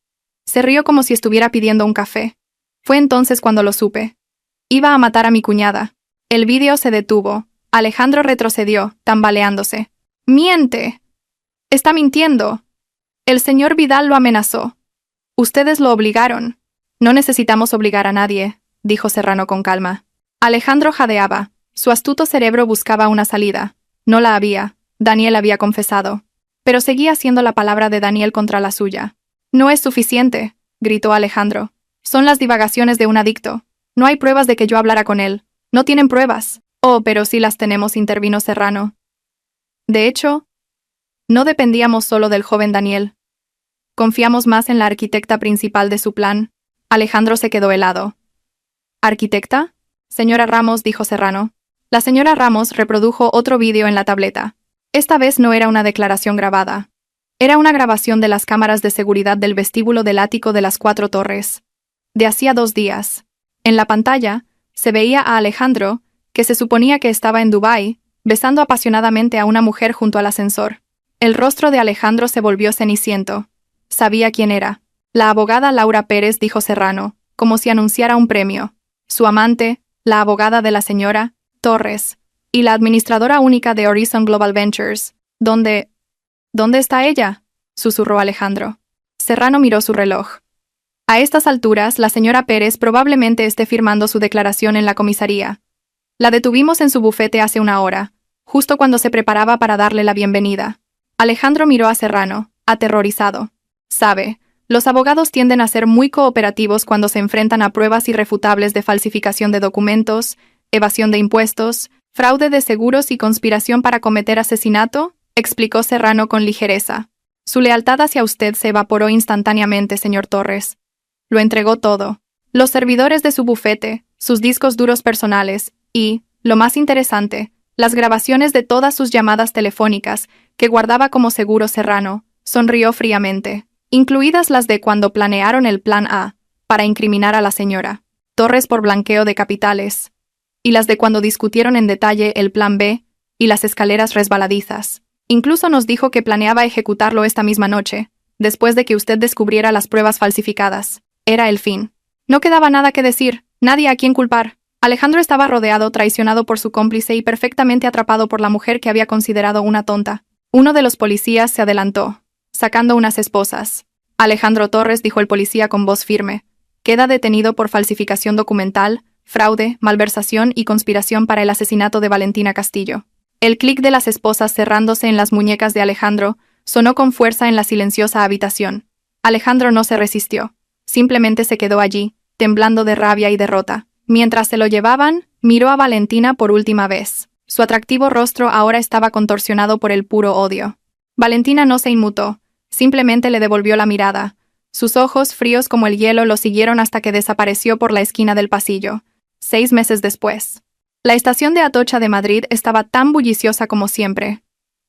Se rió como si estuviera pidiendo un café. Fue entonces cuando lo supe. Iba a matar a mi cuñada. El vídeo se detuvo. Alejandro retrocedió, tambaleándose. ¡Miente! Está mintiendo. El señor Vidal lo amenazó. Ustedes lo obligaron. No necesitamos obligar a nadie, dijo Serrano con calma. Alejandro jadeaba. Su astuto cerebro buscaba una salida. No la había. Daniel había confesado. Pero seguía siendo la palabra de Daniel contra la suya. No es suficiente, gritó Alejandro. Son las divagaciones de un adicto. No hay pruebas de que yo hablara con él. No tienen pruebas. Oh, pero sí las tenemos, intervino Serrano. De hecho, no dependíamos solo del joven Daniel. Confiamos más en la arquitecta principal de su plan. Alejandro se quedó helado. ¿Arquitecta? Señora Ramos, dijo Serrano. La señora Ramos reprodujo otro vídeo en la tableta. Esta vez no era una declaración grabada. Era una grabación de las cámaras de seguridad del vestíbulo del ático de las 4 torres. De hacía 2 días. En la pantalla, se veía a Alejandro, que se suponía que estaba en Dubái, besando apasionadamente a una mujer junto al ascensor. El rostro de Alejandro se volvió ceniciento. Sabía quién era. La abogada Laura Pérez, dijo Serrano, como si anunciara un premio. Su amante, la abogada de la señora Torres, y la administradora única de Horizon Global Ventures. ¿Dónde está ella?, susurró Alejandro. Serrano miró su reloj. A estas alturas, la señora Pérez probablemente esté firmando su declaración en la comisaría. La detuvimos en su bufete hace 1 hora, justo cuando se preparaba para darle la bienvenida. Alejandro miró a Serrano, aterrorizado. Sabe, los abogados tienden a ser muy cooperativos cuando se enfrentan a pruebas irrefutables de falsificación de documentos, evasión de impuestos, fraude de seguros y conspiración para cometer asesinato, explicó Serrano con ligereza. Su lealtad hacia usted se evaporó instantáneamente, señor Torres. Lo entregó todo. Los servidores de su bufete, sus discos duros personales y, lo más interesante, las grabaciones de todas sus llamadas telefónicas que guardaba como seguro. Serrano sonrió fríamente, incluidas las de cuando planearon el plan A, para incriminar a la señora Torres por blanqueo de capitales, y las de cuando discutieron en detalle el plan B y las escaleras resbaladizas. Incluso nos dijo que planeaba ejecutarlo esta misma noche, después de que usted descubriera las pruebas falsificadas. Era el fin. No quedaba nada que decir, nadie a quien culpar. Alejandro estaba rodeado, traicionado por su cómplice y perfectamente atrapado por la mujer que había considerado una tonta. Uno de los policías se adelantó, sacando unas esposas. Alejandro Torres, dijo el policía con voz firme, queda detenido por falsificación documental, fraude, malversación y conspiración para el asesinato de Valentina Castillo. El clic de las esposas cerrándose en las muñecas de Alejandro sonó con fuerza en la silenciosa habitación. Alejandro no se resistió. Simplemente se quedó allí, temblando de rabia y derrota. Mientras se lo llevaban, miró a Valentina por última vez. Su atractivo rostro ahora estaba contorsionado por el puro odio. Valentina no se inmutó, simplemente le devolvió la mirada. Sus ojos, fríos como el hielo, lo siguieron hasta que desapareció por la esquina del pasillo. 6 meses después. La estación de Atocha de Madrid estaba tan bulliciosa como siempre.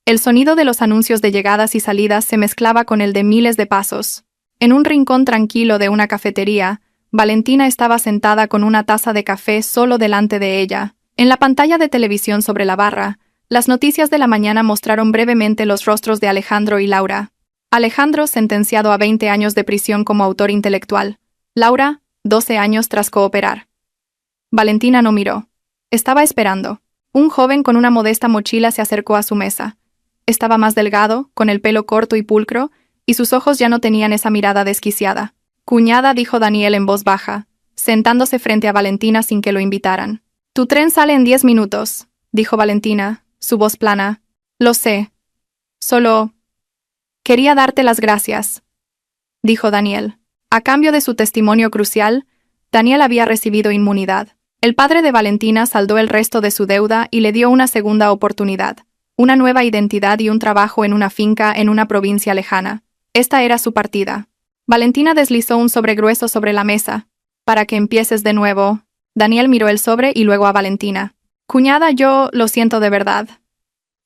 El sonido de los anuncios de llegadas y salidas se mezclaba con el de miles de pasos. En un rincón tranquilo de una cafetería, Valentina estaba sentada con una taza de café solo delante de ella. En la pantalla de televisión sobre la barra, las noticias de la mañana mostraron brevemente los rostros de Alejandro y Laura. Alejandro, sentenciado a 20 años de prisión como autor intelectual. Laura, 12 años tras cooperar. Valentina no miró. Estaba esperando. Un joven con una modesta mochila se acercó a su mesa. Estaba más delgado, con el pelo corto y pulcro, y sus ojos ya no tenían esa mirada desquiciada. Cuñada, dijo Daniel en voz baja, sentándose frente a Valentina sin que lo invitaran. Tu tren sale en 10 minutos, dijo Valentina, su voz plana. Lo sé. Solo... quería darte las gracias, dijo Daniel. A cambio de su testimonio crucial, Daniel había recibido inmunidad. El padre de Valentina saldó el resto de su deuda y le dio una segunda oportunidad, una nueva identidad y un trabajo en una finca en una provincia lejana. Esta era su partida. Valentina deslizó un sobre grueso sobre la mesa. Para que empieces de nuevo. Daniel miró el sobre y luego a Valentina. Cuñada, yo lo siento de verdad.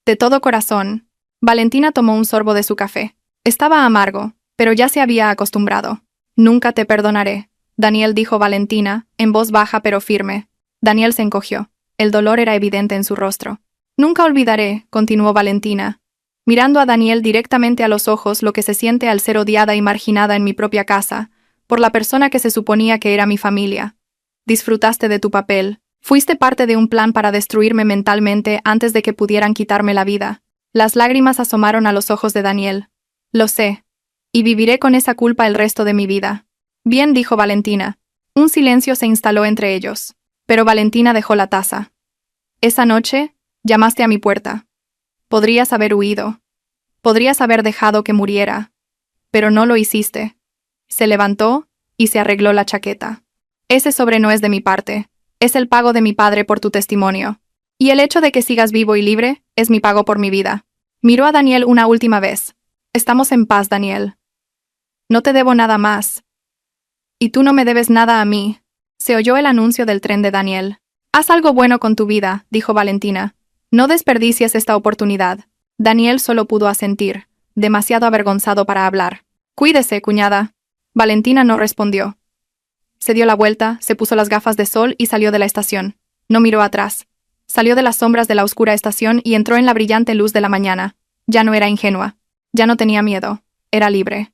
De todo corazón. Valentina tomó un sorbo de su café. Estaba amargo, pero ya se había acostumbrado. Nunca te perdonaré, Daniel, dijo Valentina, en voz baja pero firme. Daniel se encogió. El dolor era evidente en su rostro. Nunca olvidaré, continuó Valentina, mirando a Daniel directamente a los ojos, lo que se siente al ser odiada y marginada en mi propia casa, por la persona que se suponía que era mi familia. Disfrutaste de tu papel. Fuiste parte de un plan para destruirme mentalmente antes de que pudieran quitarme la vida. Las lágrimas asomaron a los ojos de Daniel. Lo sé. Y viviré con esa culpa el resto de mi vida. Bien, dijo Valentina. Un silencio se instaló entre ellos. Pero Valentina dejó la taza. Esa noche, llamaste a mi puerta. Podrías haber huido. Podrías haber dejado que muriera. Pero no lo hiciste. Se levantó y se arregló la chaqueta. Ese sobre no es de mi parte. Es el pago de mi padre por tu testimonio. Y el hecho de que sigas vivo y libre es mi pago por mi vida. Miró a Daniel una última vez. Estamos en paz, Daniel. No te debo nada más. Y tú no me debes nada a mí. Se oyó el anuncio del tren de Daniel. Haz algo bueno con tu vida, dijo Valentina. No desperdicies esta oportunidad. Daniel solo pudo asentir, demasiado avergonzado para hablar. Cuídese, cuñada. Valentina no respondió. Se dio la vuelta, se puso las gafas de sol y salió de la estación. No miró atrás. Salió de las sombras de la oscura estación y entró en la brillante luz de la mañana. Ya no era ingenua. Ya no tenía miedo. Era libre.